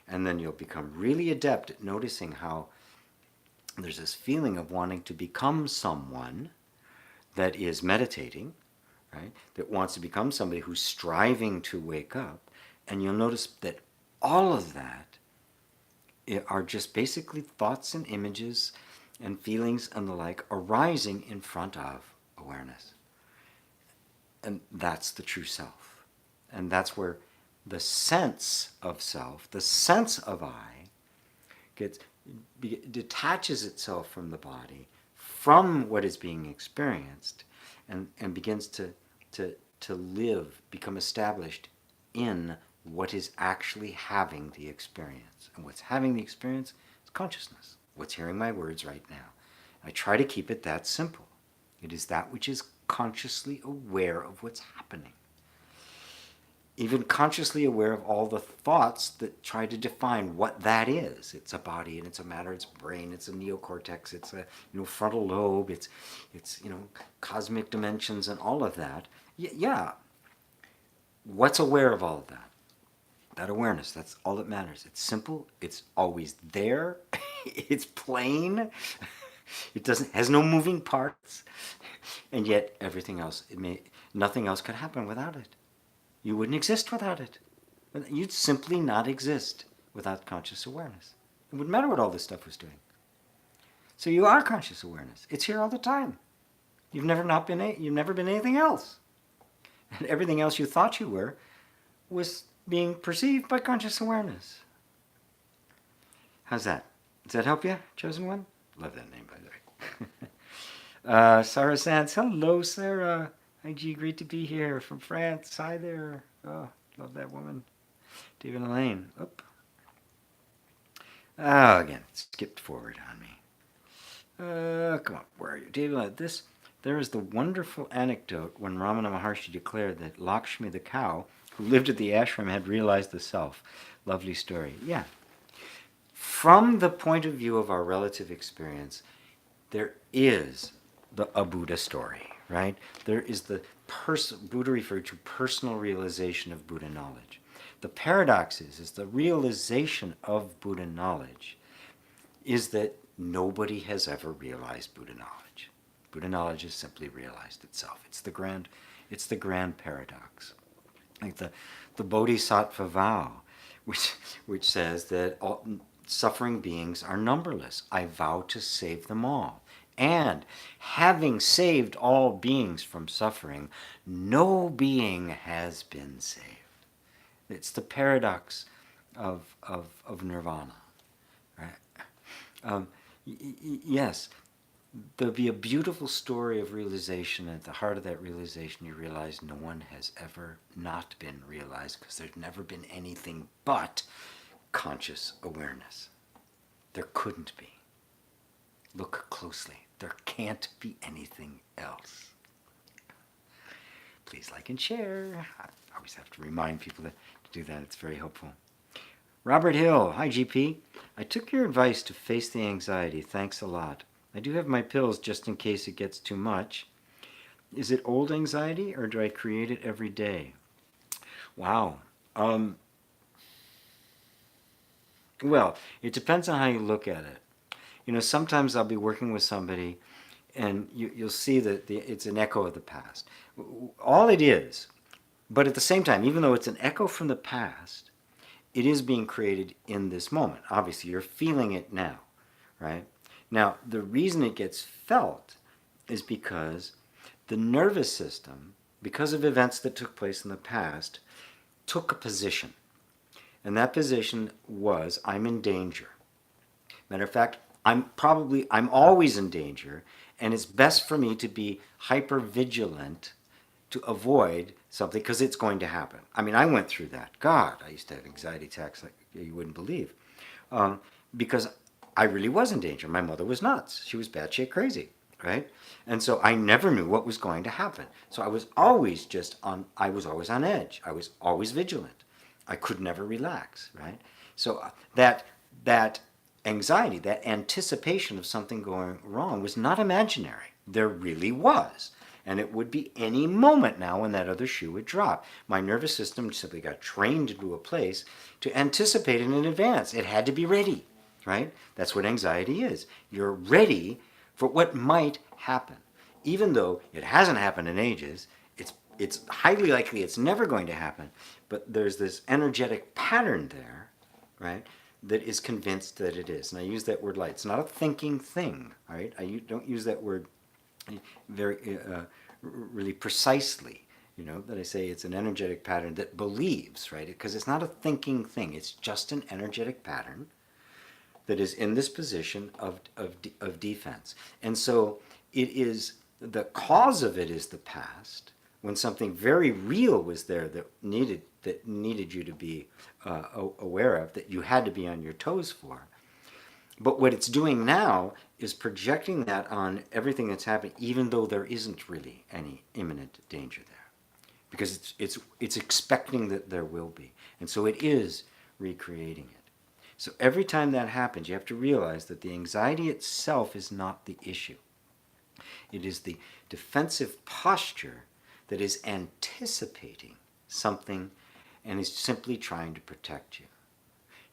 And then you'll become really adept at noticing how there's this feeling of wanting to become someone that is meditating, right? That wants to become somebody who's striving to wake up. And you'll notice that all of that are just basically thoughts and images and feelings and the like arising in front of awareness. And that's the true self. And that's where the sense of self, the sense of I, detaches itself from the body, from what is being experienced, and begins to live, become established in what is actually having the experience. And what's having the experience is consciousness. What's hearing my words right now. I try to keep it that simple. It is that which is consciously aware of what's happening. Even consciously aware of all the thoughts that try to define what that is. It's a body, and it's a matter, it's a brain, it's a neocortex, it's a frontal lobe, it's cosmic dimensions and all of that. Yeah. What's aware of all of that? That awareness, that's all that matters. It's simple, it's always there, it's plain, it has no moving parts. And yet everything else, nothing else could happen without it. You wouldn't exist without it. You'd simply not exist without conscious awareness. It wouldn't matter what all this stuff was doing. So you are conscious awareness. It's here all the time. You've never been anything else. And everything else you thought you were was being perceived by conscious awareness. How's that? Does that help you, chosen one? Love that name, by the way. Sarah Sands. Hello, Sarah. IG, great to be here from France. Hi there. Oh, love that woman. David Elaine. Oop. Oh, again, it skipped forward on me. Come on, where are you? David, there is the wonderful anecdote when Ramana Maharshi declared that Lakshmi the cow, who lived at the ashram, had realized the self. Lovely story. Yeah. From the point of view of our relative experience, there is a Buddha story, right? There is the Buddha referred to personal realization of Buddha knowledge. The paradox is the realization of Buddha knowledge is that nobody has ever realized Buddha knowledge. Buddha knowledge has simply realized itself. It's the grand paradox. Like the Bodhisattva vow, which says that all suffering beings are numberless. I vow to save them all. And having saved all beings from suffering, no being has been saved. It's the paradox of nirvana. Right? Yes, there'll be a beautiful story of realization, and at the heart of that realization you realize no one has ever not been realized, because there's never been anything but conscious awareness. There couldn't be. Look closely. There can't be anything else. Please like and share. I always have to remind people to do that. It's very helpful. Robert Hill. Hi, GP. I took your advice to face the anxiety. Thanks a lot. I do have my pills just in case it gets too much. Is it old anxiety, or do I create it every day? Wow. Well, it depends on how you look at it. You know, sometimes I'll be working with somebody and you'll see that it's an echo of the past. All it is, but at the same time, even though it's an echo from the past, it is being created in this moment. Obviously, you're feeling it now, right? Now, the reason it gets felt is because the nervous system, because of events that took place in the past, took a position. And that position was, I'm in danger. Matter of fact, I'm always in danger, and it's best for me to be hyper vigilant to avoid something, because it's going to happen. I mean, I went through that. God, I used to have anxiety attacks like you wouldn't believe. Because I really was in danger. My mother was nuts. She was batshit crazy, right? And so I never knew what was going to happen. So I was always on edge. I was always vigilant. I could never relax, right? So that anxiety, that anticipation of something going wrong was not imaginary. There really was. And it would be any moment now when that other shoe would drop. My nervous system simply got trained into a place to anticipate it in advance. It had to be ready, right? That's what anxiety is. You're ready for what might happen. Even though it hasn't happened in ages, it's highly likely it's never going to happen. But there's this energetic pattern there, right, that is convinced that it is. And I use that word light. It's not a thinking thing, all right? I don't use that word very really precisely, you know, that I say it's an energetic pattern that believes, right? Because it's not a thinking thing. It's just an energetic pattern that is in this position of defense. And so it is, the cause of it is the past, when something very real was there that needed you to be aware of, that you had to be on your toes for. But what it's doing now is projecting that on everything that's happening, even though there isn't really any imminent danger there, because it's expecting that there will be, and so it is recreating it. So every time that happens, you have to realize that the anxiety itself is not the issue. It is the defensive posture that is anticipating something and is simply trying to protect you.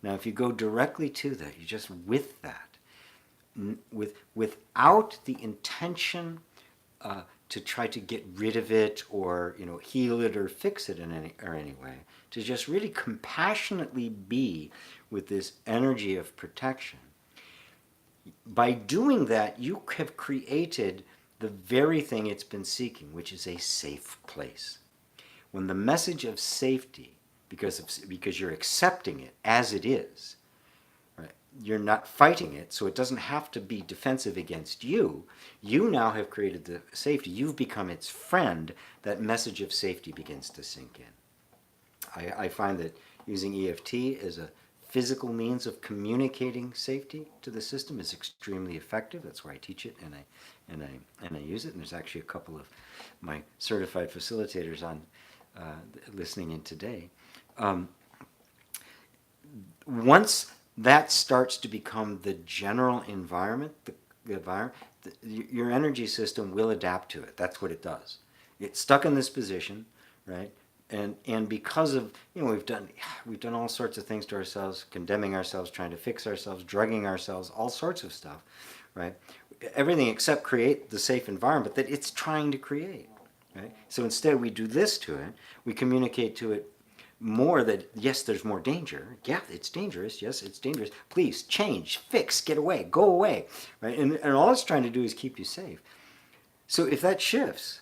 Now, if you go directly to that, you just without the intention to try to get rid of it or heal it or fix it in any way. To just really compassionately be with this energy of protection. By doing that, you have created the very thing it's been seeking, which is a safe place. When the message of safety, because you're accepting it as it is, right? You're not fighting it, so it doesn't have to be defensive against you. You now have created the safety. You've become its friend. That message of safety begins to sink in. I find that using EFT as a physical means of communicating safety to the system is extremely effective. That's why I teach it and I use it. And there's actually a couple of my certified facilitators on listening in today. Once that starts to become the general environment, your energy system will adapt to it. That's what it does. It's stuck in this position, right? And because of we've done all sorts of things to ourselves, condemning ourselves, trying to fix ourselves, drugging ourselves, all sorts of stuff, right? Everything except create the safe environment that it's trying to create, right? So instead we do this to it. We communicate to it more that yes, there's more danger. Yeah, it's dangerous. Yes, it's dangerous. Please change, fix, get away, go away, right? And all it's trying to do is keep you safe. So if that shifts,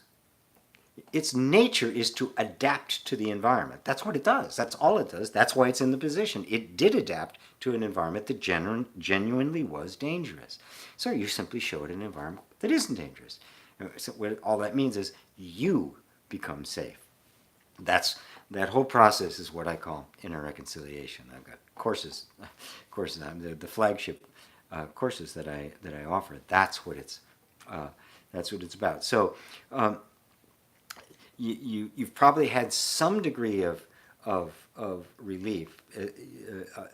its nature is to adapt to the environment. That's what it does. That's all it does. That's why it's in the position. It did adapt to an environment that genuinely was dangerous. So you simply show it an environment that isn't dangerous. So all that means is you become safe. That whole process is what I call inner reconciliation. I've got courses, the flagship courses that I offer. That's what it's about. So. You've probably had some degree of relief.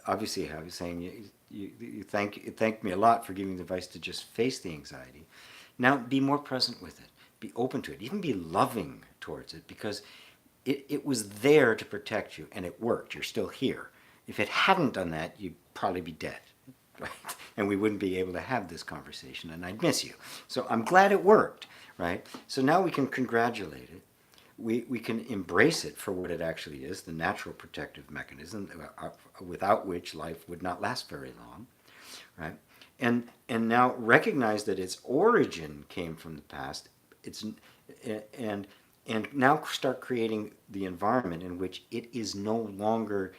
Obviously, I was saying you thank me a lot for giving the advice to just face the anxiety. Now, be more present with it. Be open to it. Even be loving towards it, because it was there to protect you, and it worked. You're still here. If it hadn't done that, you'd probably be dead, right? And we wouldn't be able to have this conversation, and I'd miss you. So I'm glad it worked, right? So now we can congratulate it. We can embrace it for what it actually is, the natural protective mechanism without which life would not last very long, right? And now recognize that its origin came from the past. And now start creating the environment in which it no longer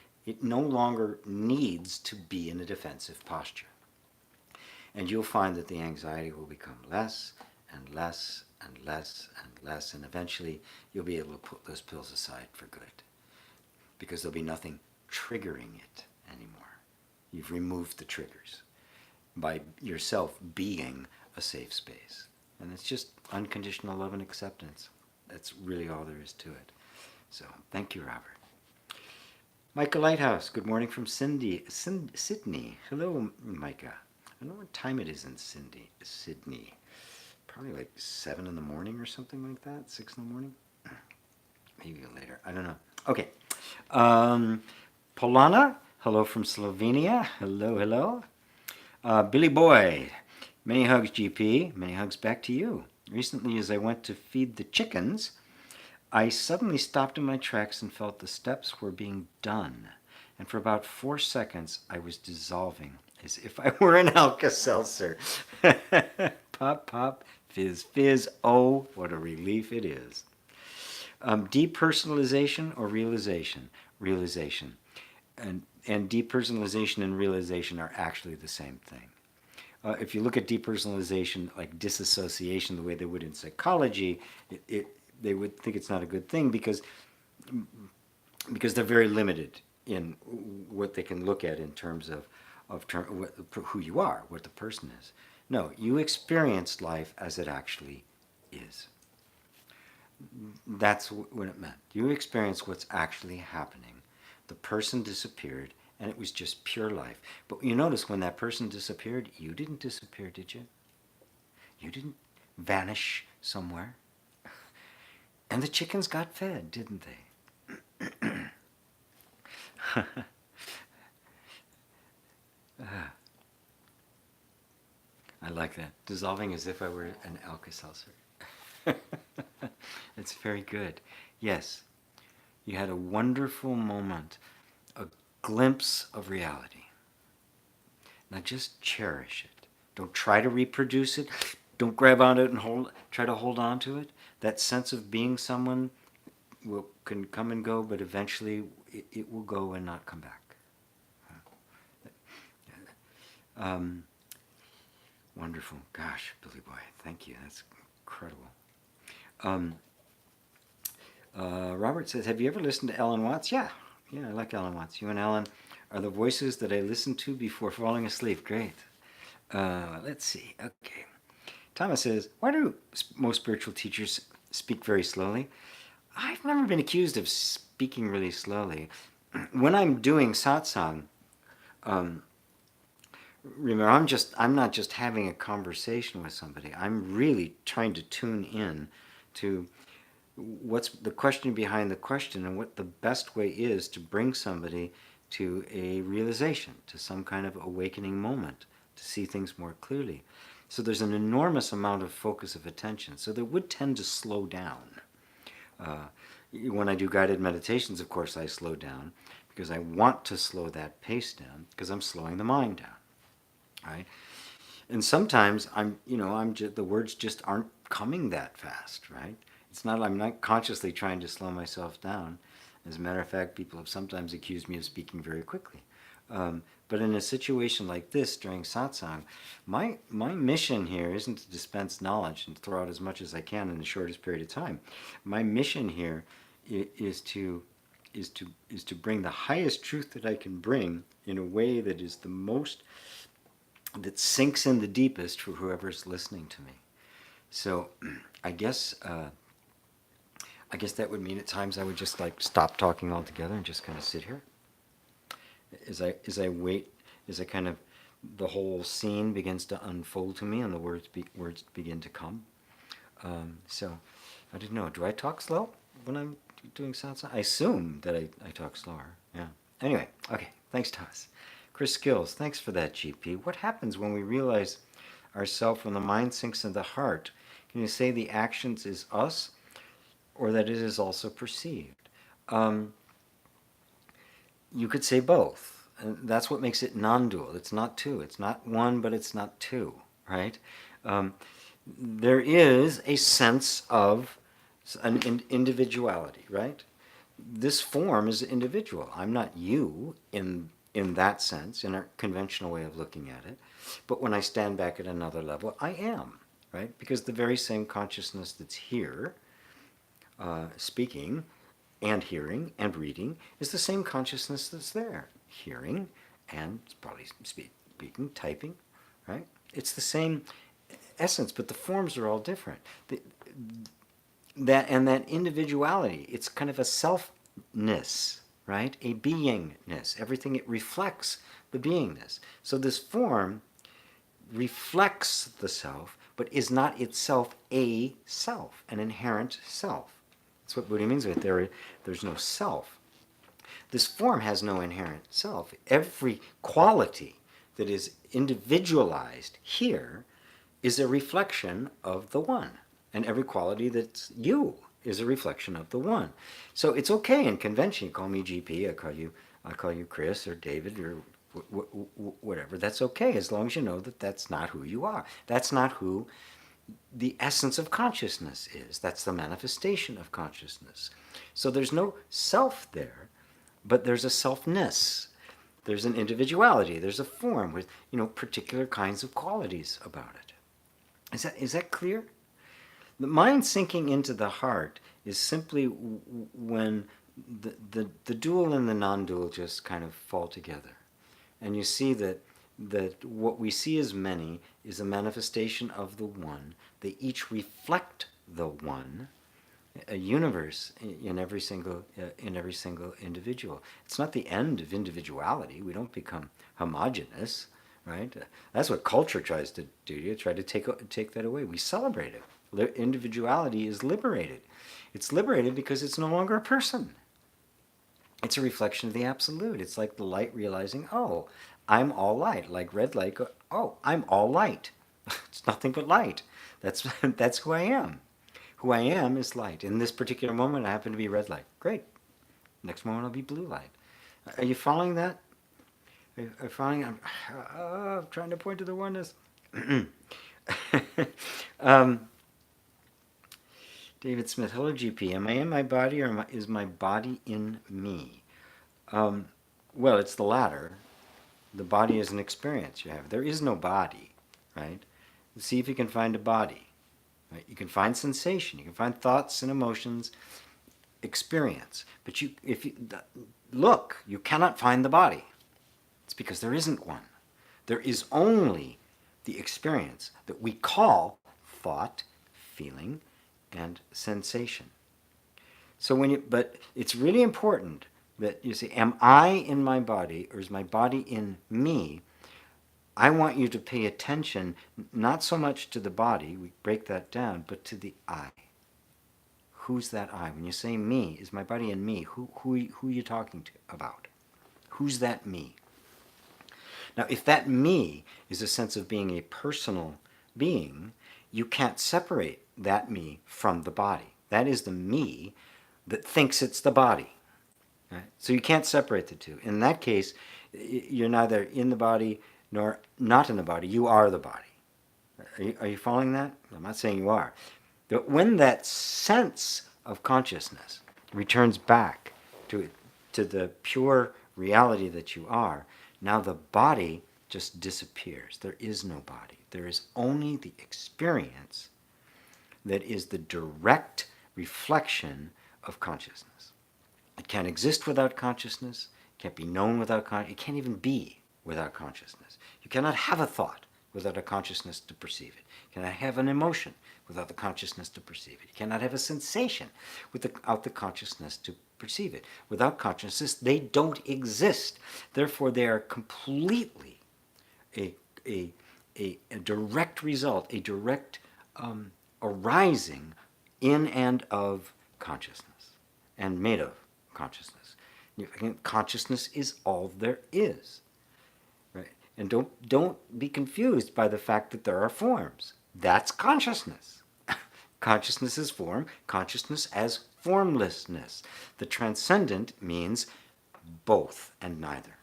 needs to be in a defensive posture. And you'll find that the anxiety will become less and less and less and less, and eventually you'll be able to put those pills aside for good, because there'll be nothing triggering it anymore. You've removed the triggers by yourself being a safe space. And it's just unconditional love and acceptance. That's really all there is to it. So thank you, Robert. Micah Lighthouse, good morning from Sydney. Hello, Micah. I don't know what time it is in Sydney. Probably like 7 in the morning or something like that. 6 in the morning. Maybe later. I don't know. Okay. Polana, hello from Slovenia. Hello. Billy Boy, many hugs, GP. Many hugs back to you. Recently, as I went to feed the chickens, I suddenly stopped in my tracks and felt the steps were being done. And for about 4 seconds, I was dissolving as if I were an Alka-Seltzer. Pop, pop, fizz, fizz. Oh, what a relief it is. Depersonalization or realization? Realization. And depersonalization and realization are actually the same thing. If you look at depersonalization like disassociation, the way they would in psychology, they would think it's not a good thing because they're very limited in what they can look at in terms of who you are, what the person is. No, you experience life as it actually is. That's what it meant. You experience what's actually happening. The person disappeared, and it was just pure life. But you notice when that person disappeared, you didn't disappear, did you? You didn't vanish somewhere. And the chickens got fed, didn't they? I like that. Dissolving as if I were an Alka-Seltzer. It's very good. Yes, you had a wonderful moment, a glimpse of reality. Now just cherish it. Don't try to reproduce it. Don't grab onto it and try to hold on to it. That sense of being someone can come and go, but eventually it will go and not come back. Um, Wonderful. Gosh, Billy Boy, thank you. That's incredible. Um, Robert says, have you ever listened to Alan Watts? Yeah, I like Alan Watts. You and Alan are the voices that I listen to before falling asleep. Great. Let's see. Okay. Thomas says, why do most spiritual teachers speak very slowly? I've never been accused of speaking really slowly. When I'm doing satsang, remember, I'm not just having a conversation with somebody. I'm really trying to tune in to what's the question behind the question and what the best way is to bring somebody to a realization, to some kind of awakening moment, to see things more clearly. So there's an enormous amount of focus of attention. So that would tend to slow down. When I do guided meditations, of course, I slow down because I want to slow that pace down because I'm slowing the mind down. Right? And sometimes the words just aren't coming that fast, right? I'm not consciously trying to slow myself down. As a matter of fact, people have sometimes accused me of speaking very quickly. But in a situation like this during satsang, my mission here isn't to dispense knowledge and throw out as much as I can in the shortest period of time. My mission here is to bring the highest truth that I can bring in a way that is that sinks in the deepest for whoever's listening to me. So I guess that would mean at times I would just stop talking altogether and just kind of sit here as I wait, as I kind of the whole scene begins to unfold to me and the words begin to come. So I didn't know. Do I talk slow when I'm doing satsang? I assume that I talk slower. Yeah. Anyway, okay. Thanks, Thomas. Chris Skills, thanks for that, GP. What happens when we realize ourself when the mind sinks into the heart? Can you say the actions is us, or that it is also perceived? You could say both. And that's what makes it non-dual. It's not two. It's not one, but it's not two, right? There is a sense of an individuality, right? This form is individual. I'm not you in that sense, in our conventional way of looking at it. But when I stand back at another level, I am, right? Because the very same consciousness that's here, speaking and hearing and reading, is the same consciousness that's there, hearing and probably speaking, typing, right? It's the same essence, but the forms are all different. That individuality, it's kind of a selfness, right? A beingness. Everything, it reflects the beingness. So this form reflects the self, but is not itself a self, an inherent self. That's what Buddha means with there's no self. This form has no inherent self. Every quality that is individualized here is a reflection of the one. And every quality that's you is a reflection of the one. So it's okay in convention. You call me GP, I call you Chris or David or whatever. That's okay as long as you know that that's not who you are. That's not who the essence of consciousness is. That's the manifestation of consciousness. So there's no self there, but there's a selfness. There's an individuality. There's a form with particular kinds of qualities about it. Is that clear? The mind sinking into the heart is simply when the dual and the non-dual just kind of fall together. And you see that what we see as many is a manifestation of the one. They each reflect the one, a universe in every single individual. It's not the end of individuality. We don't become homogeneous, right? That's what culture tries to do. You try to take that away. We celebrate it. Individuality is liberated. It's liberated because it's no longer a person. It's a reflection of the absolute. It's like the light realizing, oh, I'm all light. Like red light, oh, I'm all light. It's nothing but light. That's who I am. Who I am is light. In this particular moment, I happen to be red light. Great. Next moment, I'll be blue light. Are you following that? Are you following? I'm trying to point to the oneness. David Smith, hello GP. Am I in my body or is my body in me? Well, it's the latter. The body is an experience you have. There is no body, right? See if you can find a body. Right? You can find sensation. You can find thoughts and emotions, experience. But if you look, you cannot find the body. It's because there isn't one. There is only the experience that we call thought, feeling, and sensation. So but it's really important that you say, am I in my body or is my body in me? I want you to pay attention not so much to the body, we break that down, but to the I. Who's that I? When you say me, is my body in me? Who are you talking about? Who's that me? Now, if that me is a sense of being a personal being, you can't separate that me from the body. That is the me that thinks it's the body. Right? So you can't separate the two. In that case, you're neither in the body nor not in the body. You are the body. Are you following that? I'm not saying you are. But when that sense of consciousness returns back to the pure reality that you are, now the body just disappears. There is no body. There is only the experience that is the direct reflection of consciousness. It can't exist without consciousness. It can't be known without consciousness. It can't even be without consciousness. You cannot have a thought without a consciousness to perceive it. You cannot have an emotion without the consciousness to perceive it. You cannot have a sensation without the consciousness to perceive it. Without consciousness, they don't exist. Therefore, they are completely a direct result, a direct arising in and of consciousness and made of consciousness. Again, consciousness is all there is. Right? And don't be confused by the fact that there are forms. That's consciousness. Consciousness is form, consciousness as formlessness. The transcendent means both and neither.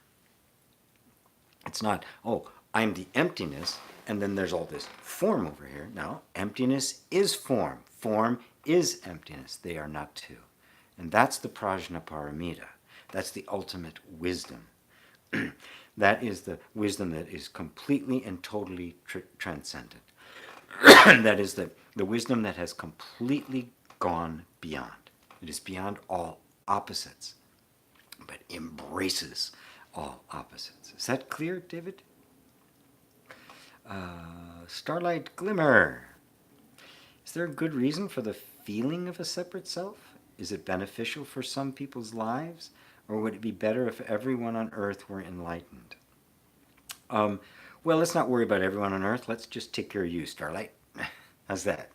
It's not, oh, I'm the emptiness, and then there's all this form over here. No, emptiness is form. Form is emptiness. They are not two. And that's the prajnaparamita. That's the ultimate wisdom. That is the wisdom that is completely and totally transcendent. That is the wisdom that has completely gone beyond. It is beyond all opposites, but embraces all opposites. Is that clear, David? Starlight Glimmer. Is there a good reason for the feeling of a separate self? Is it beneficial for some people's lives? Or would it be better if everyone on earth were enlightened? Well, let's not worry about everyone on earth. Let's just take care of you, Starlight. How's that?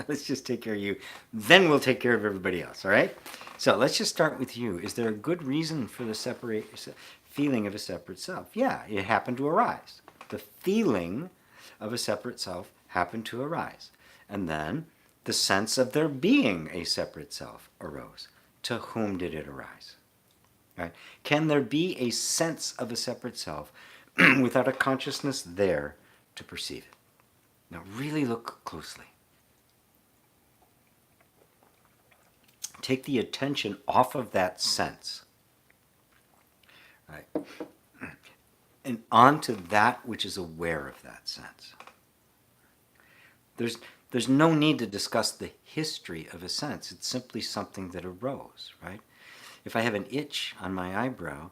Let's just take care of you. Then we'll take care of everybody else, all right? So let's just start with you. Is there a good reason for the feeling of a separate self? Yeah, it happened to arise. The feeling of a separate self happened to arise. And then the sense of there being a separate self arose. To whom did it arise? Right? Can there be a sense of a separate self without a consciousness there to perceive it? Now really look closely. Take the attention off of that sense, right, and onto that which is aware of that sense. There's no need to discuss the history of a sense. It's simply something that arose, right? If I have an itch on my eyebrow,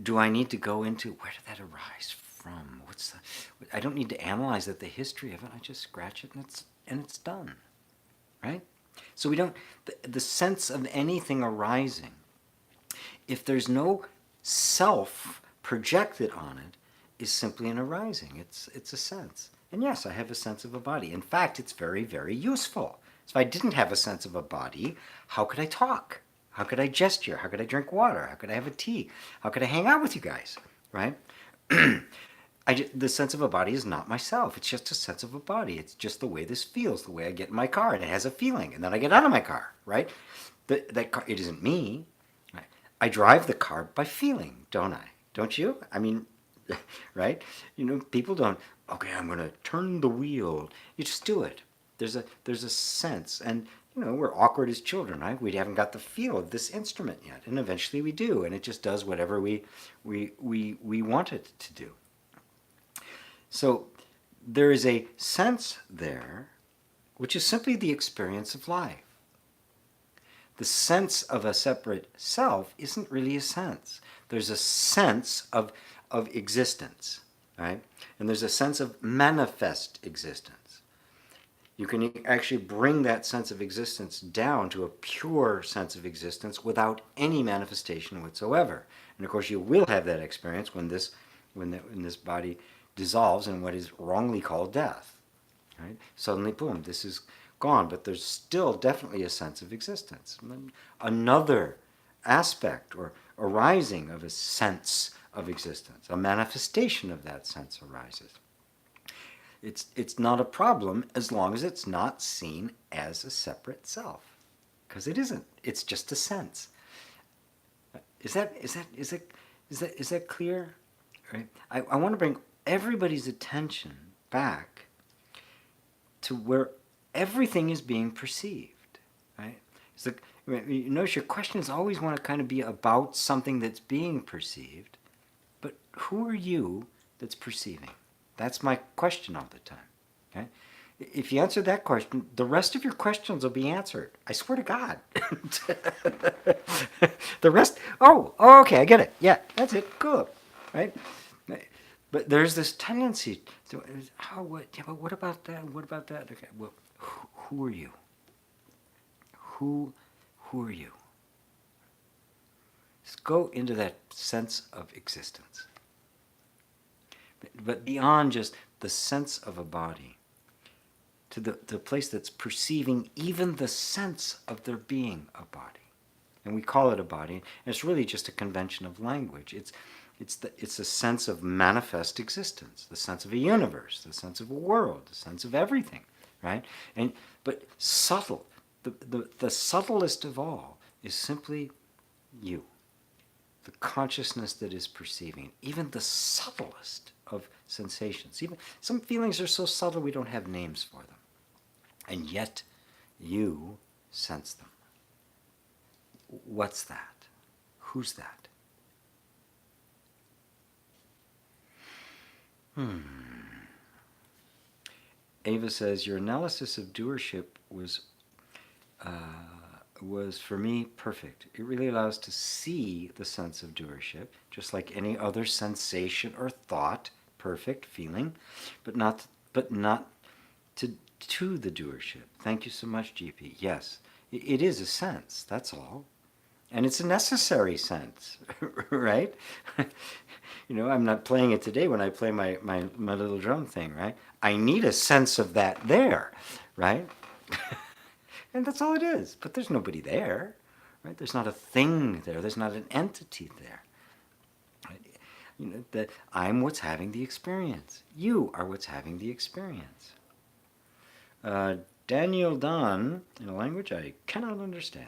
do I need to go into where did that arise from? I don't need to analyze the history of it. I just scratch it and it's done, right? So we don't, the sense of anything arising, if there's no self projected on it, is simply an arising. It's a sense. And yes, I have a sense of a body. In fact, it's very, very useful. So if I didn't have a sense of a body, how could I talk? How could I gesture? How could I drink water? How could I have a tea? How could I hang out with you guys, right? The sense of a body is not myself. It's just a sense of a body. It's just the way this feels, the way I get in my car, and it has a feeling, and then I get out of my car, right? That car, it isn't me. Right? I drive the car by feeling, don't I? Don't you? I mean, right? People don't, okay, I'm going to turn the wheel. You just do it. There's a sense, and we're awkward as children, right? We haven't got the feel of this instrument yet, and eventually we do, and it just does whatever we want it to do. So there is a sense there, which is simply the experience of life. The sense of a separate self isn't really a sense. There's a sense of existence, right? And there's a sense of manifest existence. You can actually bring that sense of existence down to a pure sense of existence without any manifestation whatsoever. And of course, you will have that experience when this body dissolves in what is wrongly called death. Right? Suddenly, boom, this is gone, but there's still definitely a sense of existence. Another aspect or arising of a sense of existence, a manifestation of that sense arises. It's not a problem as long as it's not seen as a separate self, because it isn't. It's just a sense. Is that clear? Right? I want to bring everybody's attention back to where everything is being perceived, right? It's like, you notice your questions always want to kind of be about something that's being perceived, but who are you that's perceiving? That's my question all the time, okay? If you answer that question, the rest of your questions will be answered. I swear to God. The rest, okay, I get it. Yeah, that's it, cool, right? But there's this tendency to, what about that? What about that? Okay, well, who are you? Who are you? Just go into that sense of existence. But beyond just the sense of a body, to the place that's perceiving even the sense of there being a body. And we call it a body, and it's really just a convention of language. It's a sense of manifest existence, the sense of a universe, the sense of a world, the sense of everything, right? But subtle, the subtlest of all is simply you, the consciousness that is perceiving, even the subtlest of sensations. Even some feelings are so subtle we don't have names for them, and yet you sense them. What's that? Who's that? Ava says, your analysis of doership was for me perfect. It really allows to see the sense of doership, just like any other sensation or thought, perfect feeling, but not to the doership. Thank you so much, GP. Yes, it is a sense, that's all. And it's a necessary sense, right? I'm not playing it today when I play my little drum thing, right? I need a sense of that there, right? And that's all it is. But there's nobody there, right? There's not a thing there. There's not an entity there. Right? That I'm what's having the experience. You are what's having the experience. Daniel Don, in a language I cannot understand.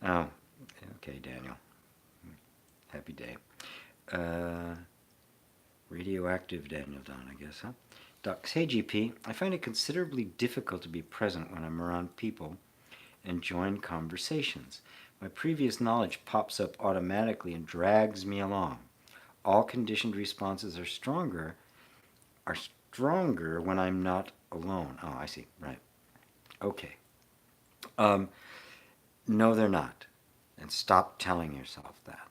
Oh, okay, Daniel. Happy day. Radioactive Daniel Don, I guess, huh? Docs, hey GP, I find it considerably difficult to be present when I'm around people and join conversations. My previous knowledge pops up automatically and drags me along. All conditioned responses are stronger when I'm not alone. Oh, I see, right. Okay. No, they're not. And stop telling yourself that.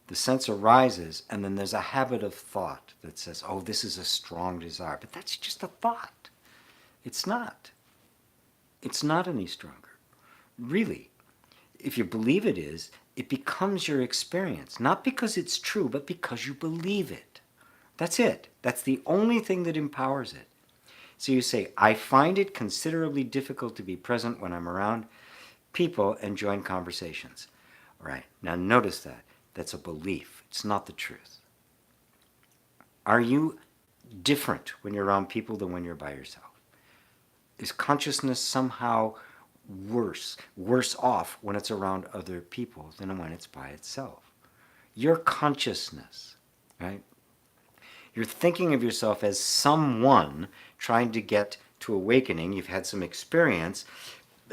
The sense arises, and then there's a habit of thought that says, oh, this is a strong desire. But that's just a thought. It's not. It's not any stronger. Really, if you believe it is, it becomes your experience. Not because it's true, but because you believe it. That's it. That's the only thing that empowers it. So you say, I find it considerably difficult to be present when I'm around people and join conversations. All right, now notice that. That's a belief. It's not the truth. Are you different when you're around people than when you're by yourself? Is consciousness somehow worse off when it's around other people than when it's by itself? Your consciousness, right? You're thinking of yourself as someone trying to get to awakening. You've had some experience,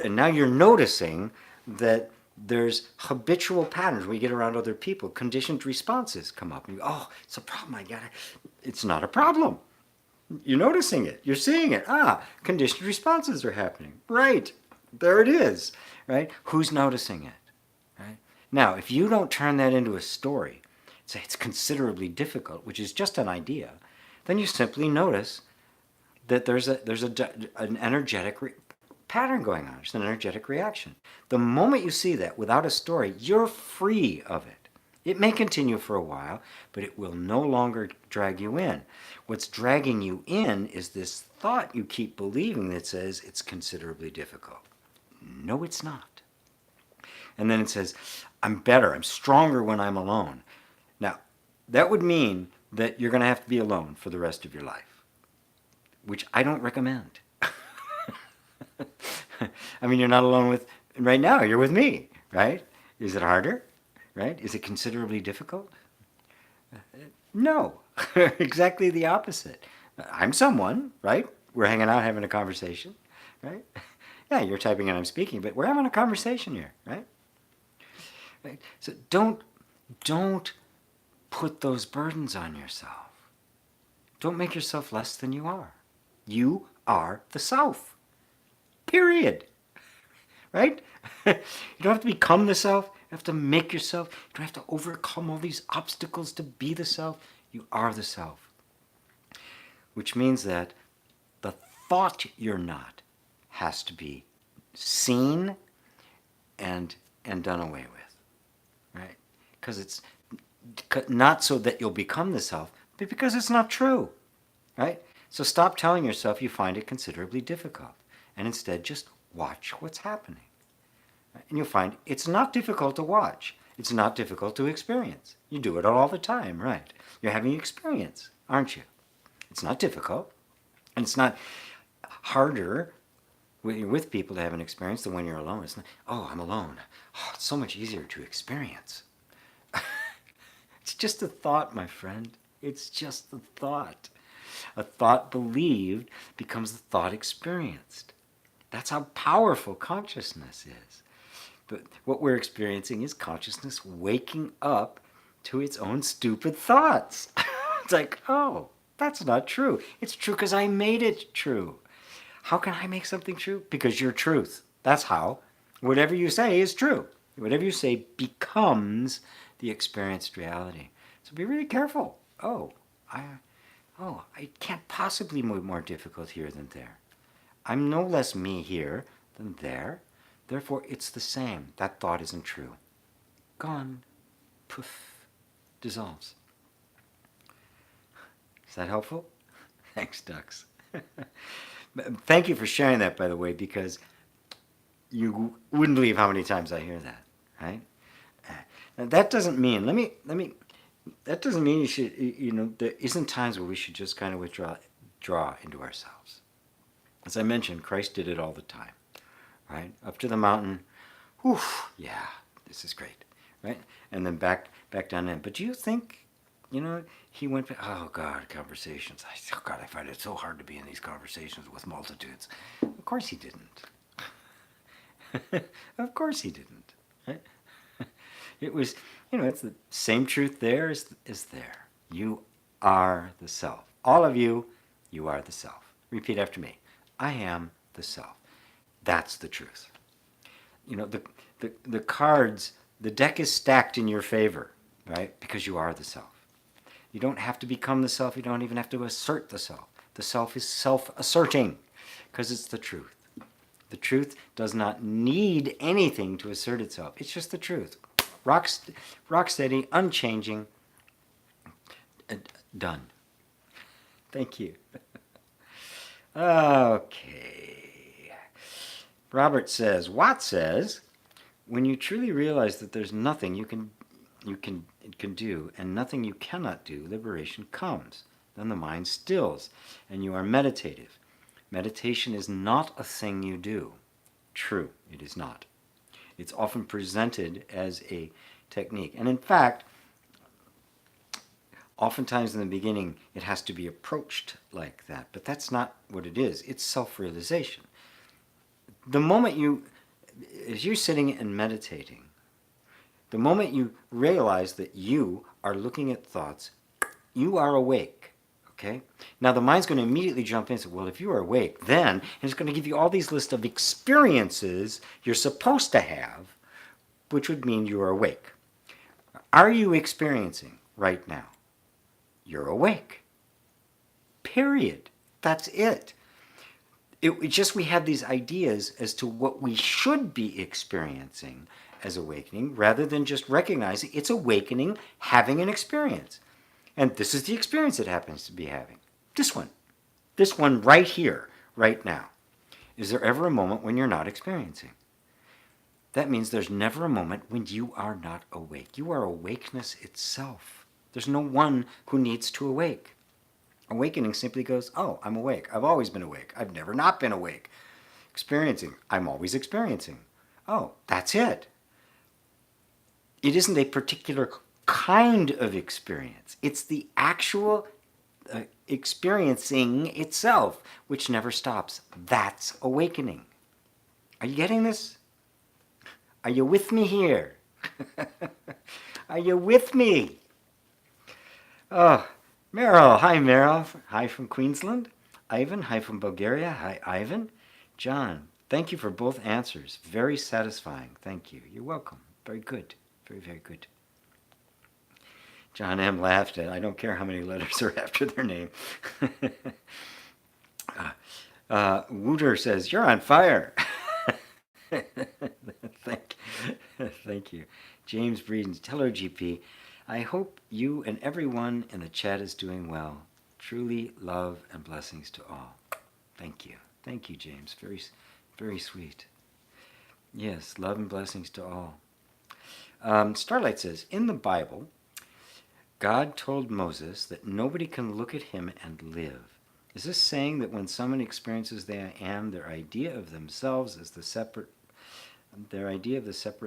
and now you're noticing that there's habitual patterns when you get around other people. Conditioned responses come up. And you go, oh, it's a problem. It's not a problem. You're noticing it. You're seeing it. Conditioned responses are happening. Right. There it is. Right? Who's noticing it? Right? Now, if you don't turn that into a story, say it's considerably difficult, which is just an idea, then you simply notice that there's an energetic pattern going on. It's an energetic reaction. The moment you see that without a story, you're free of it. It may continue for a while, but it will no longer drag you in. What's dragging you in is this thought you keep believing that says it's considerably difficult. No, it's not. And then it says, I'm better, I'm stronger when I'm alone. Now, that would mean that you're going to have to be alone for the rest of your life, which I don't recommend. I mean, you're not alone with, right now, you're with me, right? Is it harder, right? Is it considerably difficult? No, exactly the opposite. I'm someone, right? We're hanging out having a conversation, right? Yeah, you're typing and I'm speaking, but we're having a conversation here, right? Right? So don't put those burdens on yourself. Don't make yourself less than you are. You are the self. Period. Right? You don't have to become the self. You have to make yourself. You don't have to overcome all these obstacles to be the self. You are the self. Which means that the thought you're not has to be seen and done away with. Right? Because it's not so that you'll become the self, but because it's not true. Right? So stop telling yourself you find it considerably difficult, and instead just watch what's happening. Right? And you'll find it's not difficult to watch. It's not difficult to experience. You do it all the time, right? You're having experience, aren't you? It's not difficult, and it's not harder when you're with people to have an experience than when you're alone. It's not, oh, I'm alone. Oh, it's so much easier to experience. It's just a thought, my friend. It's just a thought. A thought believed becomes the thought experienced. That's how powerful consciousness is. But what we're experiencing is consciousness waking up to its own stupid thoughts. It's like, oh, that's not true. It's true because I made it true. How can I make something true? Because you're truth. That's how. Whatever you say is true. Whatever you say becomes the experienced reality. So be really careful. It can't possibly be more difficult here than there. I'm no less me here than there. Therefore, it's the same. That thought isn't true. Gone. Poof. Dissolves. Is that helpful? Thanks, ducks. Thank you for sharing that, by the way, because you wouldn't believe how many times I hear that, right? Now, that doesn't mean, that doesn't mean you should, there isn't times where we should just kind of draw into ourselves. As I mentioned, Christ did it all the time, right? Up to the mountain, whew, yeah, this is great, right? And then back down in. But do you think, he went, oh God, conversations. I find it so hard to be in these conversations with multitudes. Of course he didn't. Of course he didn't, right? It was, it's the same truth there as there. You are the self. All of you, you are the self. Repeat after me. I am the self. That's the truth. The cards, the deck is stacked in your favor, right? Because you are the self. You don't have to become the self. You don't even have to assert the self. The self is self-asserting because it's the truth. The truth does not need anything to assert itself. It's just the truth. Rock steady, unchanging, done. Thank you. Okay. Robert says, Watt says, when you truly realize that there's nothing you can do and nothing you cannot do, liberation comes. Then the mind stills, and you are meditative. Meditation is not a thing you do. True, it is not. It's often presented as a technique. And in fact, oftentimes in the beginning, it has to be approached like that. But that's not what it is. It's self-realization. The moment as you're sitting and meditating, the moment you realize that you are looking at thoughts, you are awake. Okay? Now the mind's going to immediately jump in and say, well, if you are awake, then, and it's going to give you all these lists of experiences you're supposed to have, which would mean you are awake. Are you experiencing right now? You're awake. Period. That's it. It's just we have these ideas as to what we should be experiencing as awakening, rather than just recognizing it's awakening, having an experience. And this is the experience it happens to be having. This one right here, right now. Is there ever a moment when you're not experiencing? That means there's never a moment when you are not awake. You are awakeness itself. There's no one who needs to awake. Awakening simply goes, oh, I'm awake. I've always been awake. I've never not been awake. Experiencing, I'm always experiencing. Oh, that's it. It isn't a particular kind of experience. It's the actual experiencing itself, which never stops. That's awakening. Are you getting this? Are you with me here? Are you with me? Oh, Meryl. Hi, Meryl. Hi from Queensland. Ivan. Hi from Bulgaria. Hi, Ivan. John. Thank you for both answers. Very satisfying. Thank you. You're welcome. Very good. Very, very good. John M. laughed at, I don't care how many letters are after their name. Wooter says, you're on fire. Thank you. James Breeden, hello GP. I hope you and everyone in the chat is doing well. Truly love and blessings to all. Thank you. Thank you, James. Very, very sweet. Yes, love and blessings to all. Starlight says, in the Bible, God told Moses that nobody can look at him and live. Is this saying that when someone experiences the I am, their idea of themselves as the separate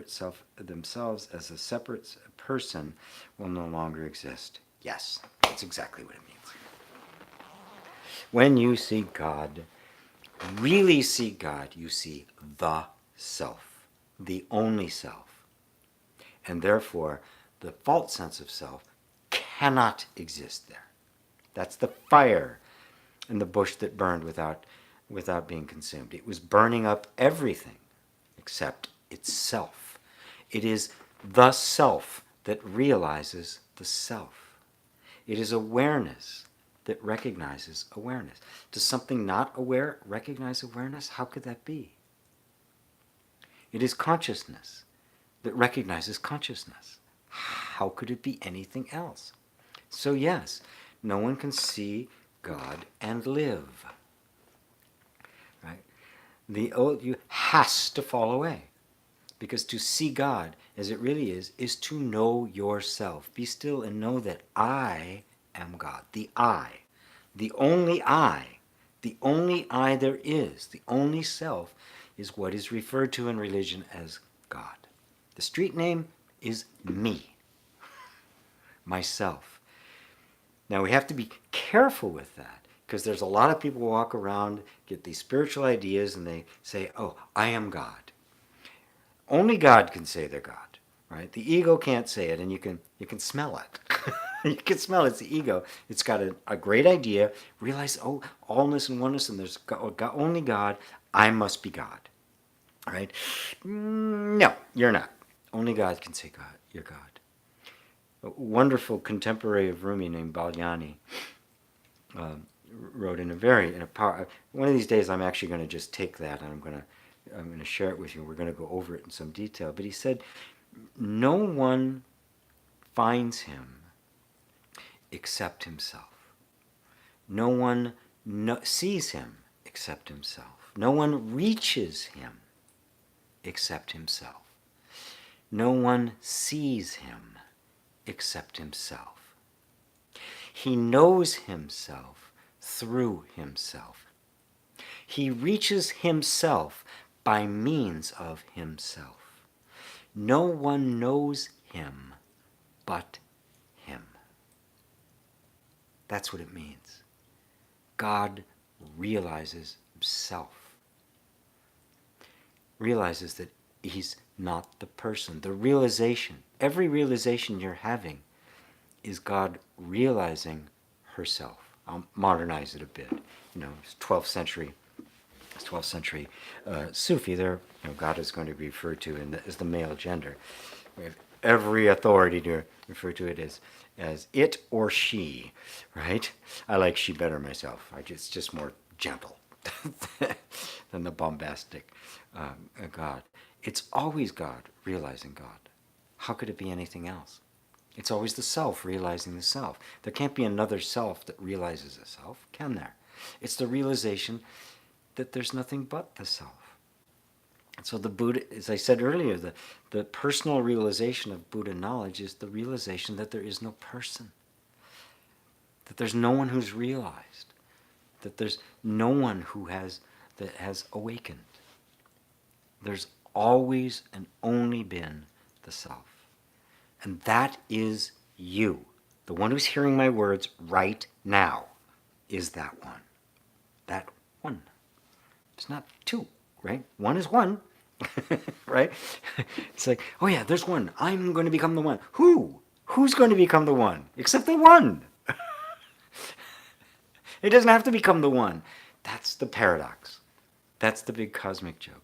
self themselves as a separate person will no longer exist? Yes, that's exactly what it means. When you see God, really see God, you see the self, the only self. And therefore, the false sense of self cannot exist there. That's the fire in the bush that burned without being consumed. It was burning up everything except itself. It is the self that realizes the self. It is awareness that recognizes awareness. Does something not aware recognize awareness? How could that be? It is consciousness that recognizes consciousness. How could it be anything else? So yes, no one can see God and live. Right? The old you has to fall away. Because to see God as it really is to know yourself. Be still and know that I am God. The I. The only I. The only I there is. The only self is what is referred to in religion as God. The street name is me. Myself. Now we have to be careful with that, because there's a lot of people who walk around, get these spiritual ideas, and they say, oh, I am God. Only God can say they're God, right? The ego can't say it, and you can smell it. You can smell it. It's the ego. It's got a great idea. Realize, oh, allness and oneness, and there's only God. I must be God, right? No, you're not. Only God can say God. You're God. A wonderful contemporary of Rumi named Balyani wrote in a power. One of these days, I'm actually going to just take that and I'm going to share it with you. We're going to go over it in some detail. But he said, no one finds him except himself. No one sees him except himself. No one reaches him except himself. No one sees him except himself. He knows himself through himself. He reaches himself by means of himself. No one knows him but him. That's what it means. God realizes himself. Realizes that he's not the person. The realization, every realization you're having is God realizing herself. I'll modernize it a bit. It's 12th century Sufi, there, God is going to be referred to as the male gender. We have every authority to refer to it as it or she, right? I like she better myself. It's just more gentle than the bombastic God. It's always God realizing God. How could it be anything else? It's always the self realizing the self. There can't be another self that realizes a self, can there? It's the realization that there's nothing but the self. And so the Buddha, as I said earlier, the personal realization of Buddha knowledge is the realization that there is no person, that there's no one who's realized, that there's no one that has awakened. There's always and only been the self. And that is you. The one who's hearing my words right now is that one. That one. It's not two, right? One is one, right? It's like, oh yeah, there's one. I'm going to become the one. Who? Who's going to become the one? Except the one. It doesn't have to become the one. That's the paradox. That's the big cosmic joke.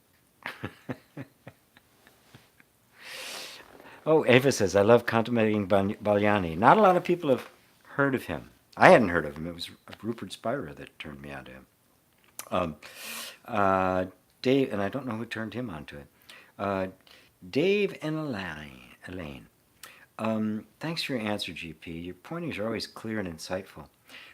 Oh, Ava says, I love contemplating Balyani. Not a lot of people have heard of him. I hadn't heard of him. It was Rupert Spira that turned me on to him. Dave, and I don't know who turned him on to it. Dave and Elaine. Thanks for your answer, GP. Your pointings are always clear and insightful.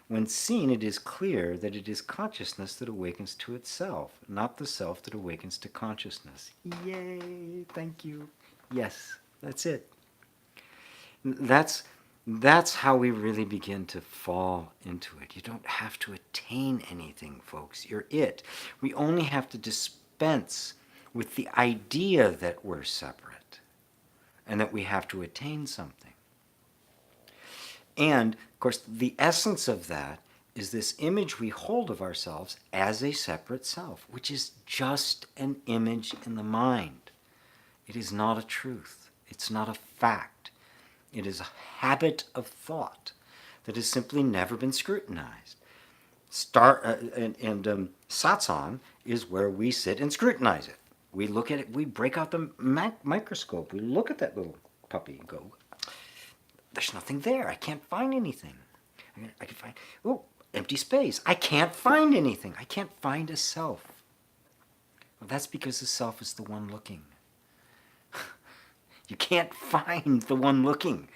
When seen, it is clear that it is consciousness that awakens to itself, not the self that awakens to consciousness. Yay! Thank you. Yes, that's it. That's how we really begin to fall into it. You don't have to attain anything, folks. You're it. We only have to dispense with the idea that we're separate and that we have to attain something. And, of course, the essence of that is this image we hold of ourselves as a separate self, which is just an image in the mind. It is not a truth. It's not a fact. It is a habit of thought that has simply never been scrutinized. Satsang is where we sit and scrutinize it. We look at it, we break out the microscope, we look at that little puppy and go, there's nothing there. I can't find anything. I can find, empty space. I can't find anything. I can't find a self. Well, that's because the self is the one looking. You can't find the one looking.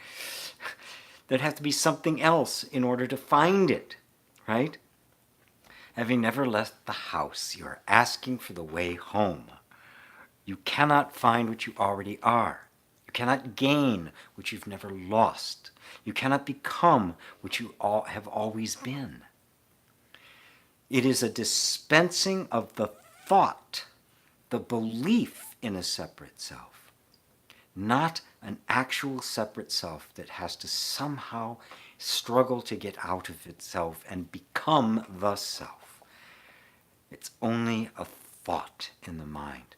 There'd have to be something else in order to find it, right? Having never left the house, you are asking for the way home. You cannot find what you already are. You cannot gain what you've never lost. You cannot become what you have always been. It is a dispensing of the thought, the belief in a separate self, not an actual separate self that has to somehow struggle to get out of itself and become the self. It's only a thought in the mind,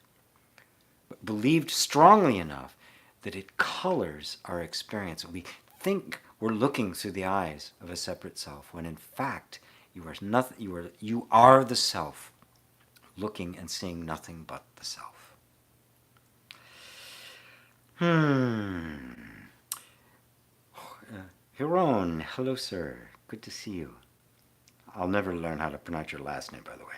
but believed strongly enough that it colors our experience. We think we're looking through the eyes of a separate self, when in fact you are nothing. You are the self, looking and seeing nothing but the self. Hiron, hello sir, good to see you. I'll never learn how to pronounce your last name, by the way,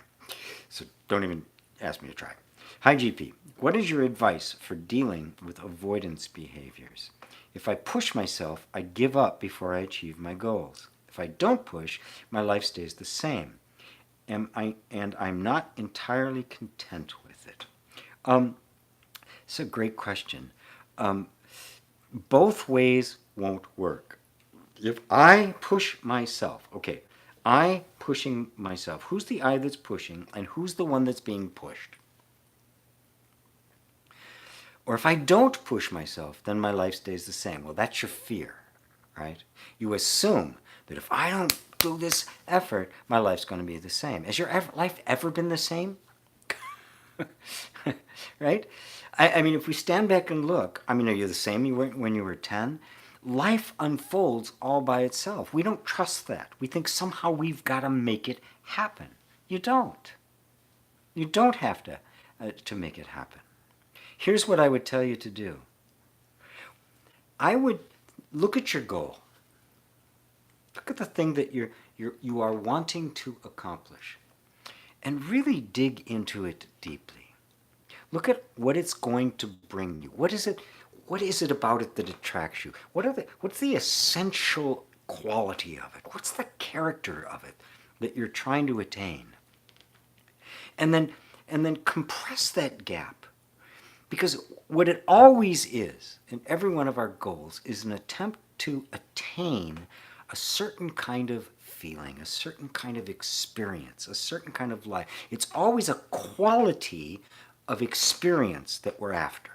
so don't even ask me to try. Hi GP, what is your advice for dealing with avoidance behaviors? If I push myself, I give up before I achieve my goals. If I don't push, my life stays the same. And I'm not entirely content with it. It's a great question. Both ways won't work. If I push myself, okay, I pushing myself, who's the I that's pushing and who's the one that's being pushed? Or if I don't push myself, then my life stays the same. Well, that's your fear, right? You assume that if I don't do this effort, my life's going to be the same. Has your life ever been the same? Right? I mean, if we stand back and look, I mean, are you the same you were when you were 10? Life unfolds all by itself. We don't trust that. We think somehow we've got to make it happen. You don't. You don't have to make it happen. Here's what I would tell you to do. I would look at your goal. Look at the thing that you are wanting to accomplish, and really dig into it deeply. Look at what it's going to bring you. What is it about it that attracts you? What's the essential quality of it? What's the character of it that you're trying to attain? And then compress that gap. Because what it always is, in every one of our goals, is an attempt to attain a certain kind of feeling, a certain kind of experience, a certain kind of life. It's always a quality of experience that we're after.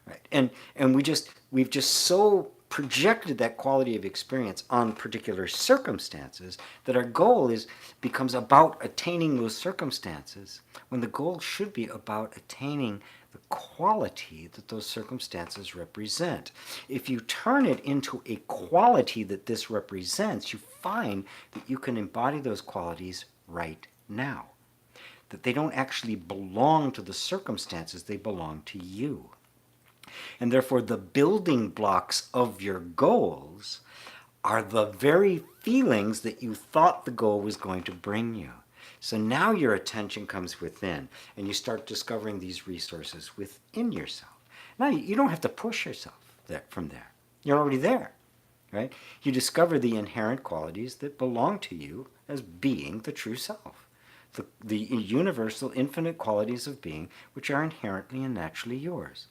Right? And we've just so projected that quality of experience on particular circumstances that our goal becomes about attaining those circumstances, when the goal should be about attaining the quality that those circumstances represent. If you turn it into a quality that this represents, you find that you can embody those qualities right now. That they don't actually belong to the circumstances, they belong to you. And therefore, the building blocks of your goals are the very feelings that you thought the goal was going to bring you. So now your attention comes within, and you start discovering these resources within yourself. Now, you don't have to push yourself from there. You're already there, right? You discover the inherent qualities that belong to you as being the true self. The universal, infinite qualities of being, which are inherently and naturally yours.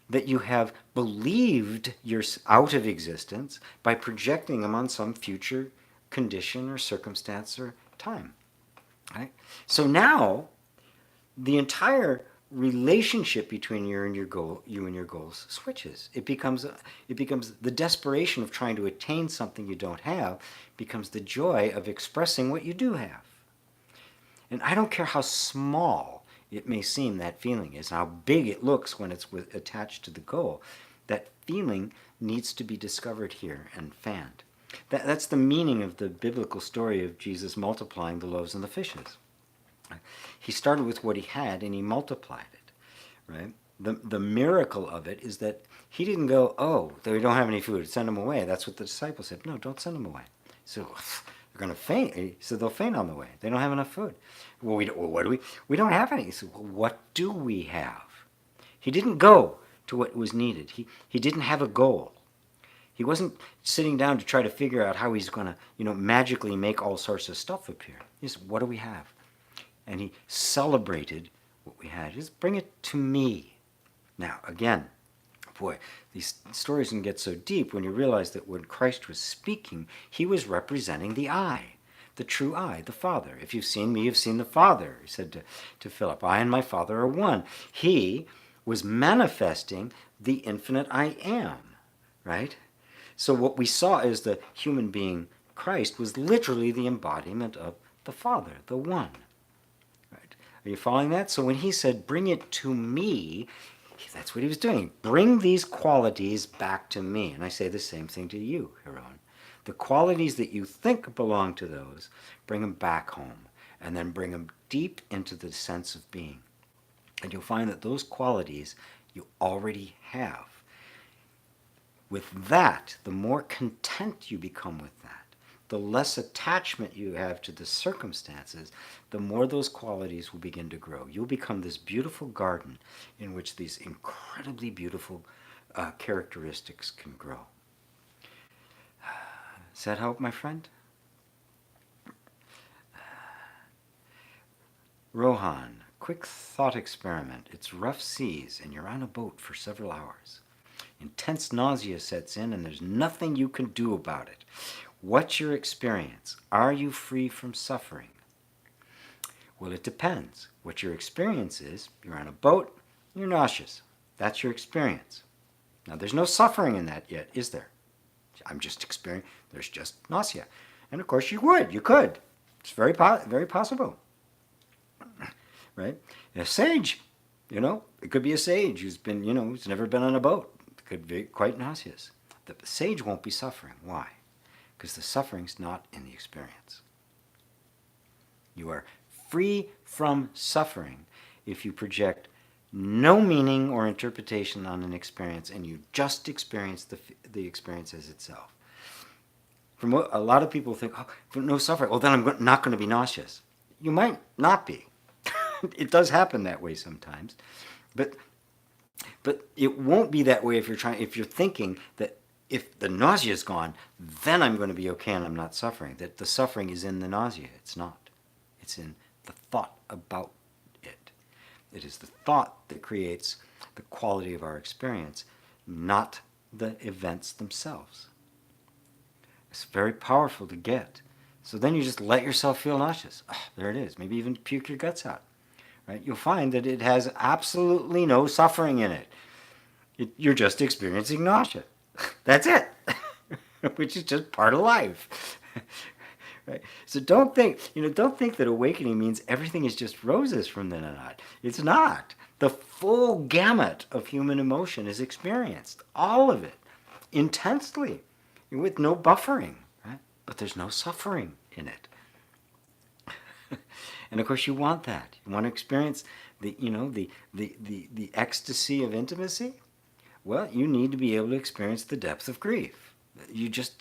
That you have believed you're out of existence by projecting them on some future condition or circumstance or time. Right? So now, the entire relationship between you and your goals switches. It becomes the desperation of trying to attain something you don't have becomes the joy of expressing what you do have. And I don't care how small it may seem that feeling is, and how big it looks when it's attached to the goal. That feeling needs to be discovered here and fanned. That's the meaning of the biblical story of Jesus multiplying the loaves and the fishes. He started with what he had and he multiplied it, right? The miracle of it is that he didn't go, oh, they don't have any food, send them away. That's what the disciples said. No, don't send them away. So they're going to faint. He said they'll faint on the way. They don't have enough food. Well, what do we? We don't have any. He said, well, what do we have? He didn't go to what was needed. He didn't have a goal. He wasn't sitting down to try to figure out how he's going to, magically make all sorts of stuff appear. He said, what do we have? And he celebrated what we had. Just bring it to me. Now, again, boy, these stories can get so deep when you realize that when Christ was speaking, he was representing the I, the true I, the Father. If you've seen me, you've seen the Father, he said to Philip. I and my Father are one. He was manifesting the infinite I am, right? So what we saw as the human being Christ was literally the embodiment of the Father, the One. Right? Are you following that? So when he said, bring it to me, that's what he was doing. Bring these qualities back to me. And I say the same thing to you, Hiron. The qualities that you think belong to those, bring them back home. And then bring them deep into the sense of being. And you'll find that those qualities you already have. With that, the more content you become with that, the less attachment you have to the circumstances, the more those qualities will begin to grow. You'll become this beautiful garden in which these incredibly beautiful characteristics can grow. Does that help, my friend? Rohan, quick thought experiment. It's rough seas and you're on a boat for several hours. Intense nausea sets in and there's nothing you can do about it. What's your experience? Are you free from suffering? Well, it depends. What your experience is, you're on a boat, you're nauseous. That's your experience. Now, there's no suffering in that yet, is there? I'm just experiencing, there's just nausea. And of course you could. It's very possible. Right? And a sage, it could be a sage who's been, who's never been on a boat. It could be quite nauseous. The sage won't be suffering. Why? Because the suffering's not in the experience. You are free from suffering if you project no meaning or interpretation on an experience and you just experience the experience as itself. From what a lot of people think, no suffering, then I'm not going to be nauseous. You might not be. It does happen that way sometimes, but it won't be that way if you're thinking that if the nausea is gone, then I'm going to be okay and I'm not suffering. That the suffering is in the nausea. It's not. It's in the thought about it. It is the thought that creates the quality of our experience, not the events themselves. It's very powerful to get. So then you just let yourself feel nauseous. There it is. Maybe even puke your guts out. Right? You'll find that it has absolutely no suffering in it. You're just experiencing nausea. That's it. Which is just part of life. Right? So don't think that awakening means everything is just roses from then on. It's not. The full gamut of human emotion is experienced, all of it, intensely, with no buffering, right? But there's no suffering in it. And of course you want that. You want to experience the ecstasy of intimacy? Well, you need to be able to experience the depth of grief. You can't,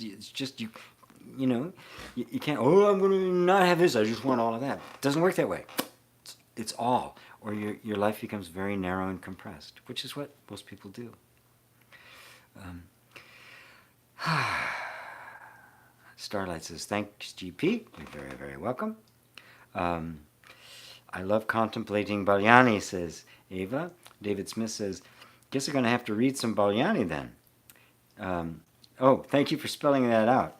I'm going to not have this, I just want all of that. It doesn't work that way. It's all. Or your life becomes very narrow and compressed, which is what most people do. Starlight says, thanks, GP. You're very, very welcome. I love contemplating Balyani, says Ava. David Smith says, guess I'm going to have to read some Balyani then. Thank you for spelling that out.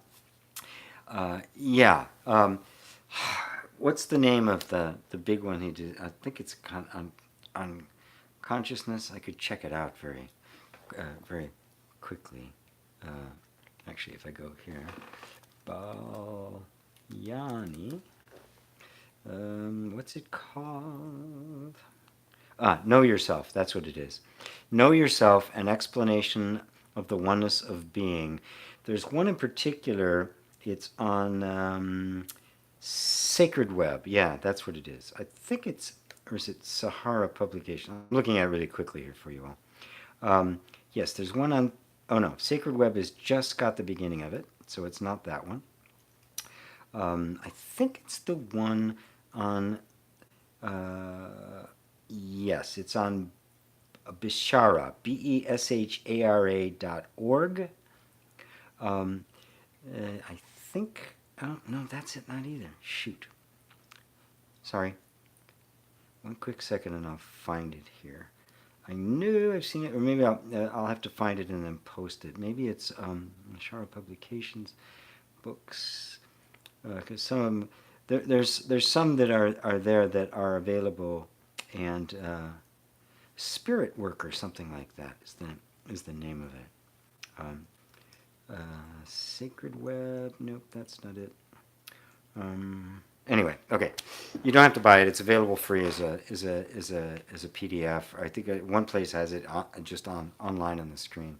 What's the name of the big one he did? I think it's on consciousness. I could check it out very quickly. Actually, if I go here, Balyani. What's it called? Know Yourself. That's what it is. Know Yourself, an explanation of the oneness of being. There's one in particular. It's on Sacred Web. Yeah, that's what it is. I think it's, or is it Sahara Publication? I'm looking at it really quickly here for you all. Yes, there's one on, Sacred Web has just got the beginning of it, so it's not that one. I think it's the one on, yes, it's on Beshara, BESHARA.org. I think, no, that's it, not either. Shoot. Sorry. One quick second and I'll find it here. I knew I've seen it, or maybe I'll have to find it and then post it. Maybe it's Beshara Publications, books, because some of them, there's some that are there that are available, and Spirit Work or something like that is the name of it. Sacred Web, nope, that's not it. Anyway, okay, you don't have to buy it. It's available free as a PDF. I think one place has it just online on the screen.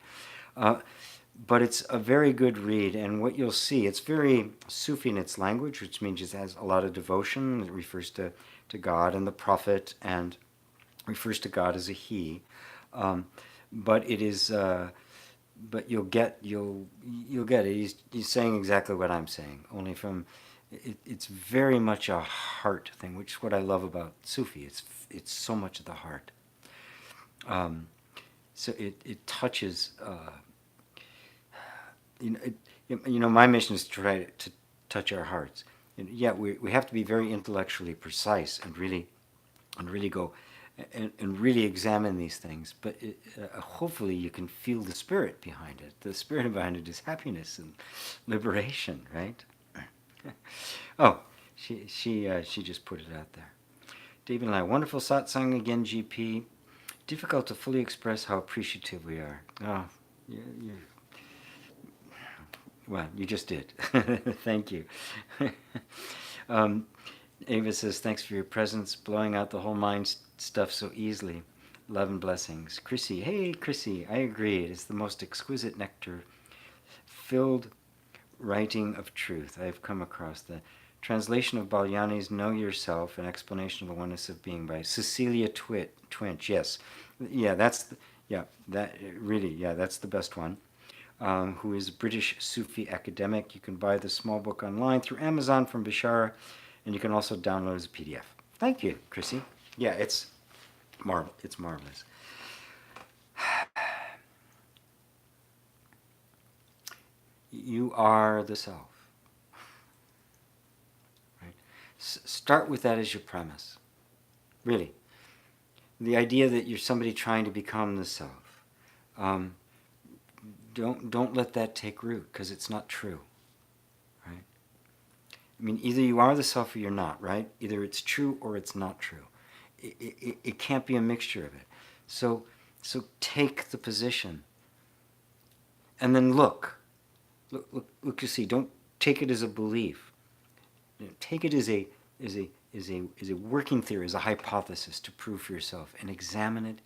But it's a very good read, and what you'll see, it's very Sufi in its language, which means it has a lot of devotion. It refers to God and the Prophet, and refers to God as a he. But it is, but you'll get it. He's saying exactly what I'm saying, only from. It's very much a heart thing, which is what I love about Sufi. It's so much of the heart. So it touches. My mission is to try to touch our hearts. And we have to be very intellectually precise and really go and really examine these things. But hopefully you can feel the spirit behind it. The spirit behind it is happiness and liberation, right? Oh, she just put it out there. David and I, wonderful satsang again, GP. Difficult to fully express how appreciative we are. Oh, well, you just did. Thank you. Ava says, thanks for your presence, blowing out the whole mind stuff so easily. Love and blessings. Chrissy, hey Chrissy, I agree. It is the most exquisite nectar-filled writing of truth I have come across. The translation of Balyani's Know Yourself, an explanation of the oneness of being by Cecilia Twinch. Yes, yeah, that's the best one. Who is a British Sufi academic. You can buy the small book online through Amazon from Bishara, and you can also download as a PDF. Thank you, Chrissy. Yeah, it's marvelous. You are the self. Right? Start with that as your premise. Really. The idea that you're somebody trying to become the self. Don't let that take root, because it's not true. Right? I mean, either you are the self or you're not, right? Either it's true or it's not true. It can't be a mixture of it. So take the position, and then look, you see, don't take it as a belief. Take it as a working theory, as a hypothesis to prove for yourself, and examine it,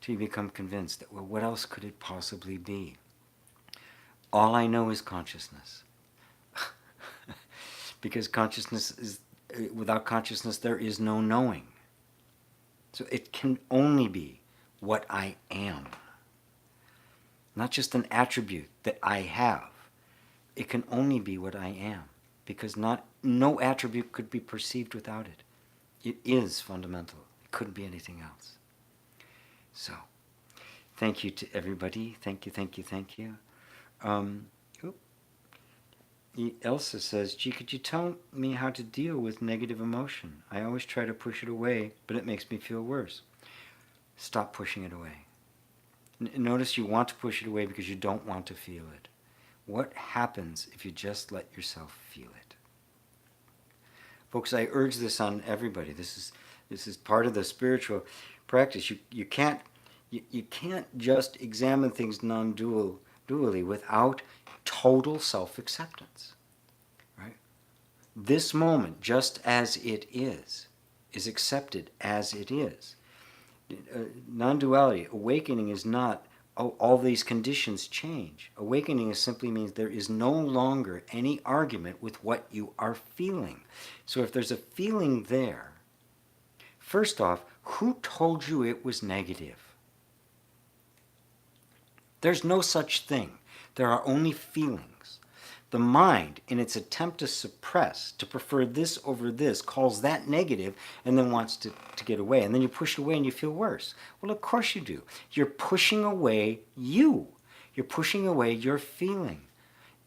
till you become convinced that, well, what else could it possibly be? All I know is consciousness. Because consciousness is, without consciousness there is no knowing. So it can only be what I am. Not just an attribute that I have. It can only be what I am. Because no attribute could be perceived without it. It is fundamental. It couldn't be anything else. So, thank you to everybody. Thank you. Elsa says, gee, could you tell me how to deal with negative emotion? I always try to push it away, but it makes me feel worse. Stop pushing it away. Notice you want to push it away because you don't want to feel it. What happens if you just let yourself feel it? Folks, I urge this on everybody. This is part of the spiritual practice. You can't just examine things non-dually without total self-acceptance. Right? This moment, just as it is accepted as it is. Non-duality, awakening is not, all these conditions change. Awakening simply means there is no longer any argument with what you are feeling. So if there's a feeling there, first off, who told you it was negative? There's no such thing. There are only feelings. The mind, in its attempt to suppress, to prefer this over this, calls that negative and then wants to get away. And then you push it away and you feel worse. Well, of course you do. You're pushing away you. You're pushing away your feeling.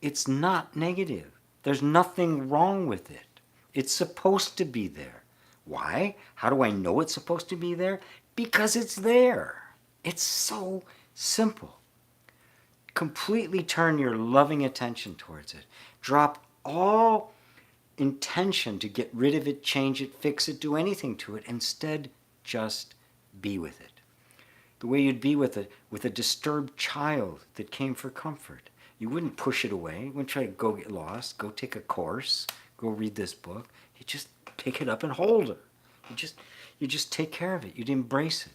It's not negative. There's nothing wrong with it. It's supposed to be there. Why? How do I know it's supposed to be there? Because it's there. It's so simple. Completely turn your loving attention towards it. Drop all intention to get rid of it, change it, fix it, do anything to it. Instead, just be with it. The way you'd be with a disturbed child that came for comfort. You wouldn't push it away. You wouldn't try to go get lost, go take a course, go read this book. You just pick it up and hold it. You just take care of it. You'd embrace it.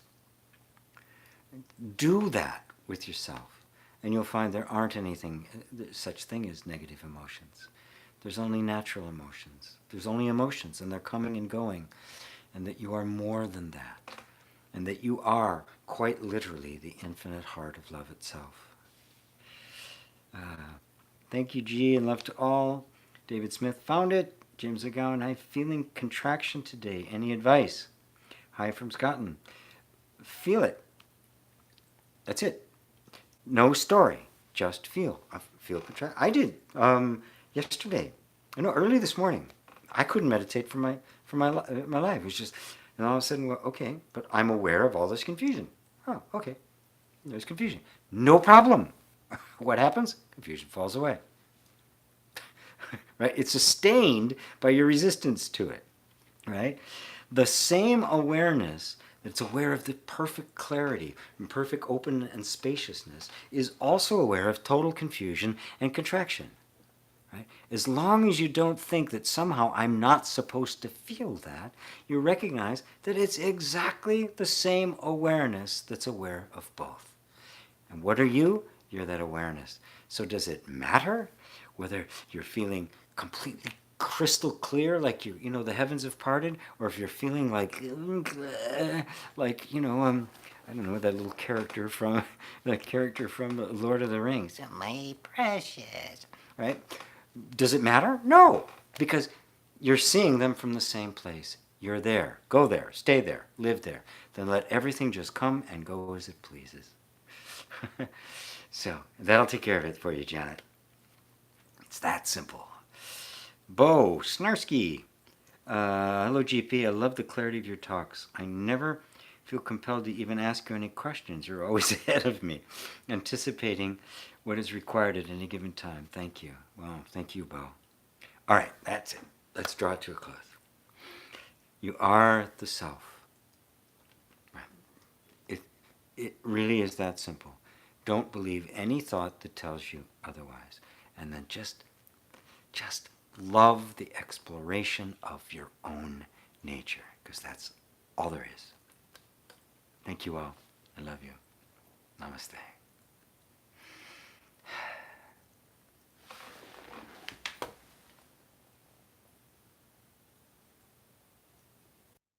Do that with yourself. And you'll find there aren't such thing as negative emotions. There's only natural emotions. There's only emotions, and they're coming and going. And that you are more than that. And that you are, quite literally, the infinite heart of love itself. Thank you, G, and love to all. David Smith found it. James McGowan, hi, feeling contraction today. Any advice? Hi from Scotland. Feel it. That's it. No story, just feel. I feel contraction. I did yesterday. Early this morning. I couldn't meditate for for my life. It was just, and all of a sudden, well, okay, but I'm aware of all this confusion. Oh, okay, there's confusion. No problem. What happens? Confusion falls away. Right? It's sustained by your resistance to it. Right? The same awareness that's aware of the perfect clarity and perfect open and spaciousness is also aware of total confusion and contraction. Right? As long as you don't think that somehow I'm not supposed to feel that, you recognize that it's exactly the same awareness that's aware of both. And what are you? You're that awareness. So does it matter whether you're feeling completely crystal clear, like the heavens have parted, or if you're feeling like I don't know, that little character from Lord of the Rings, my precious, right? Does it matter? No, because you're seeing them from the same place. You're there. Go there. Stay there. Live there. Then let everything just come and go as it pleases. So that'll take care of it for you, Janet. It's that simple. Bo Snarsky. Hello, GP. I love the clarity of your talks. I never feel compelled to even ask you any questions. You're always ahead of me, anticipating what is required at any given time. Thank you. Well, thank you, Bo. All right, that's it. Let's draw it to a close. You are the self. It really is that simple. Don't believe any thought that tells you otherwise. And then just love the exploration of your own nature, because that's all there is. Thank you all. I love you. Namaste.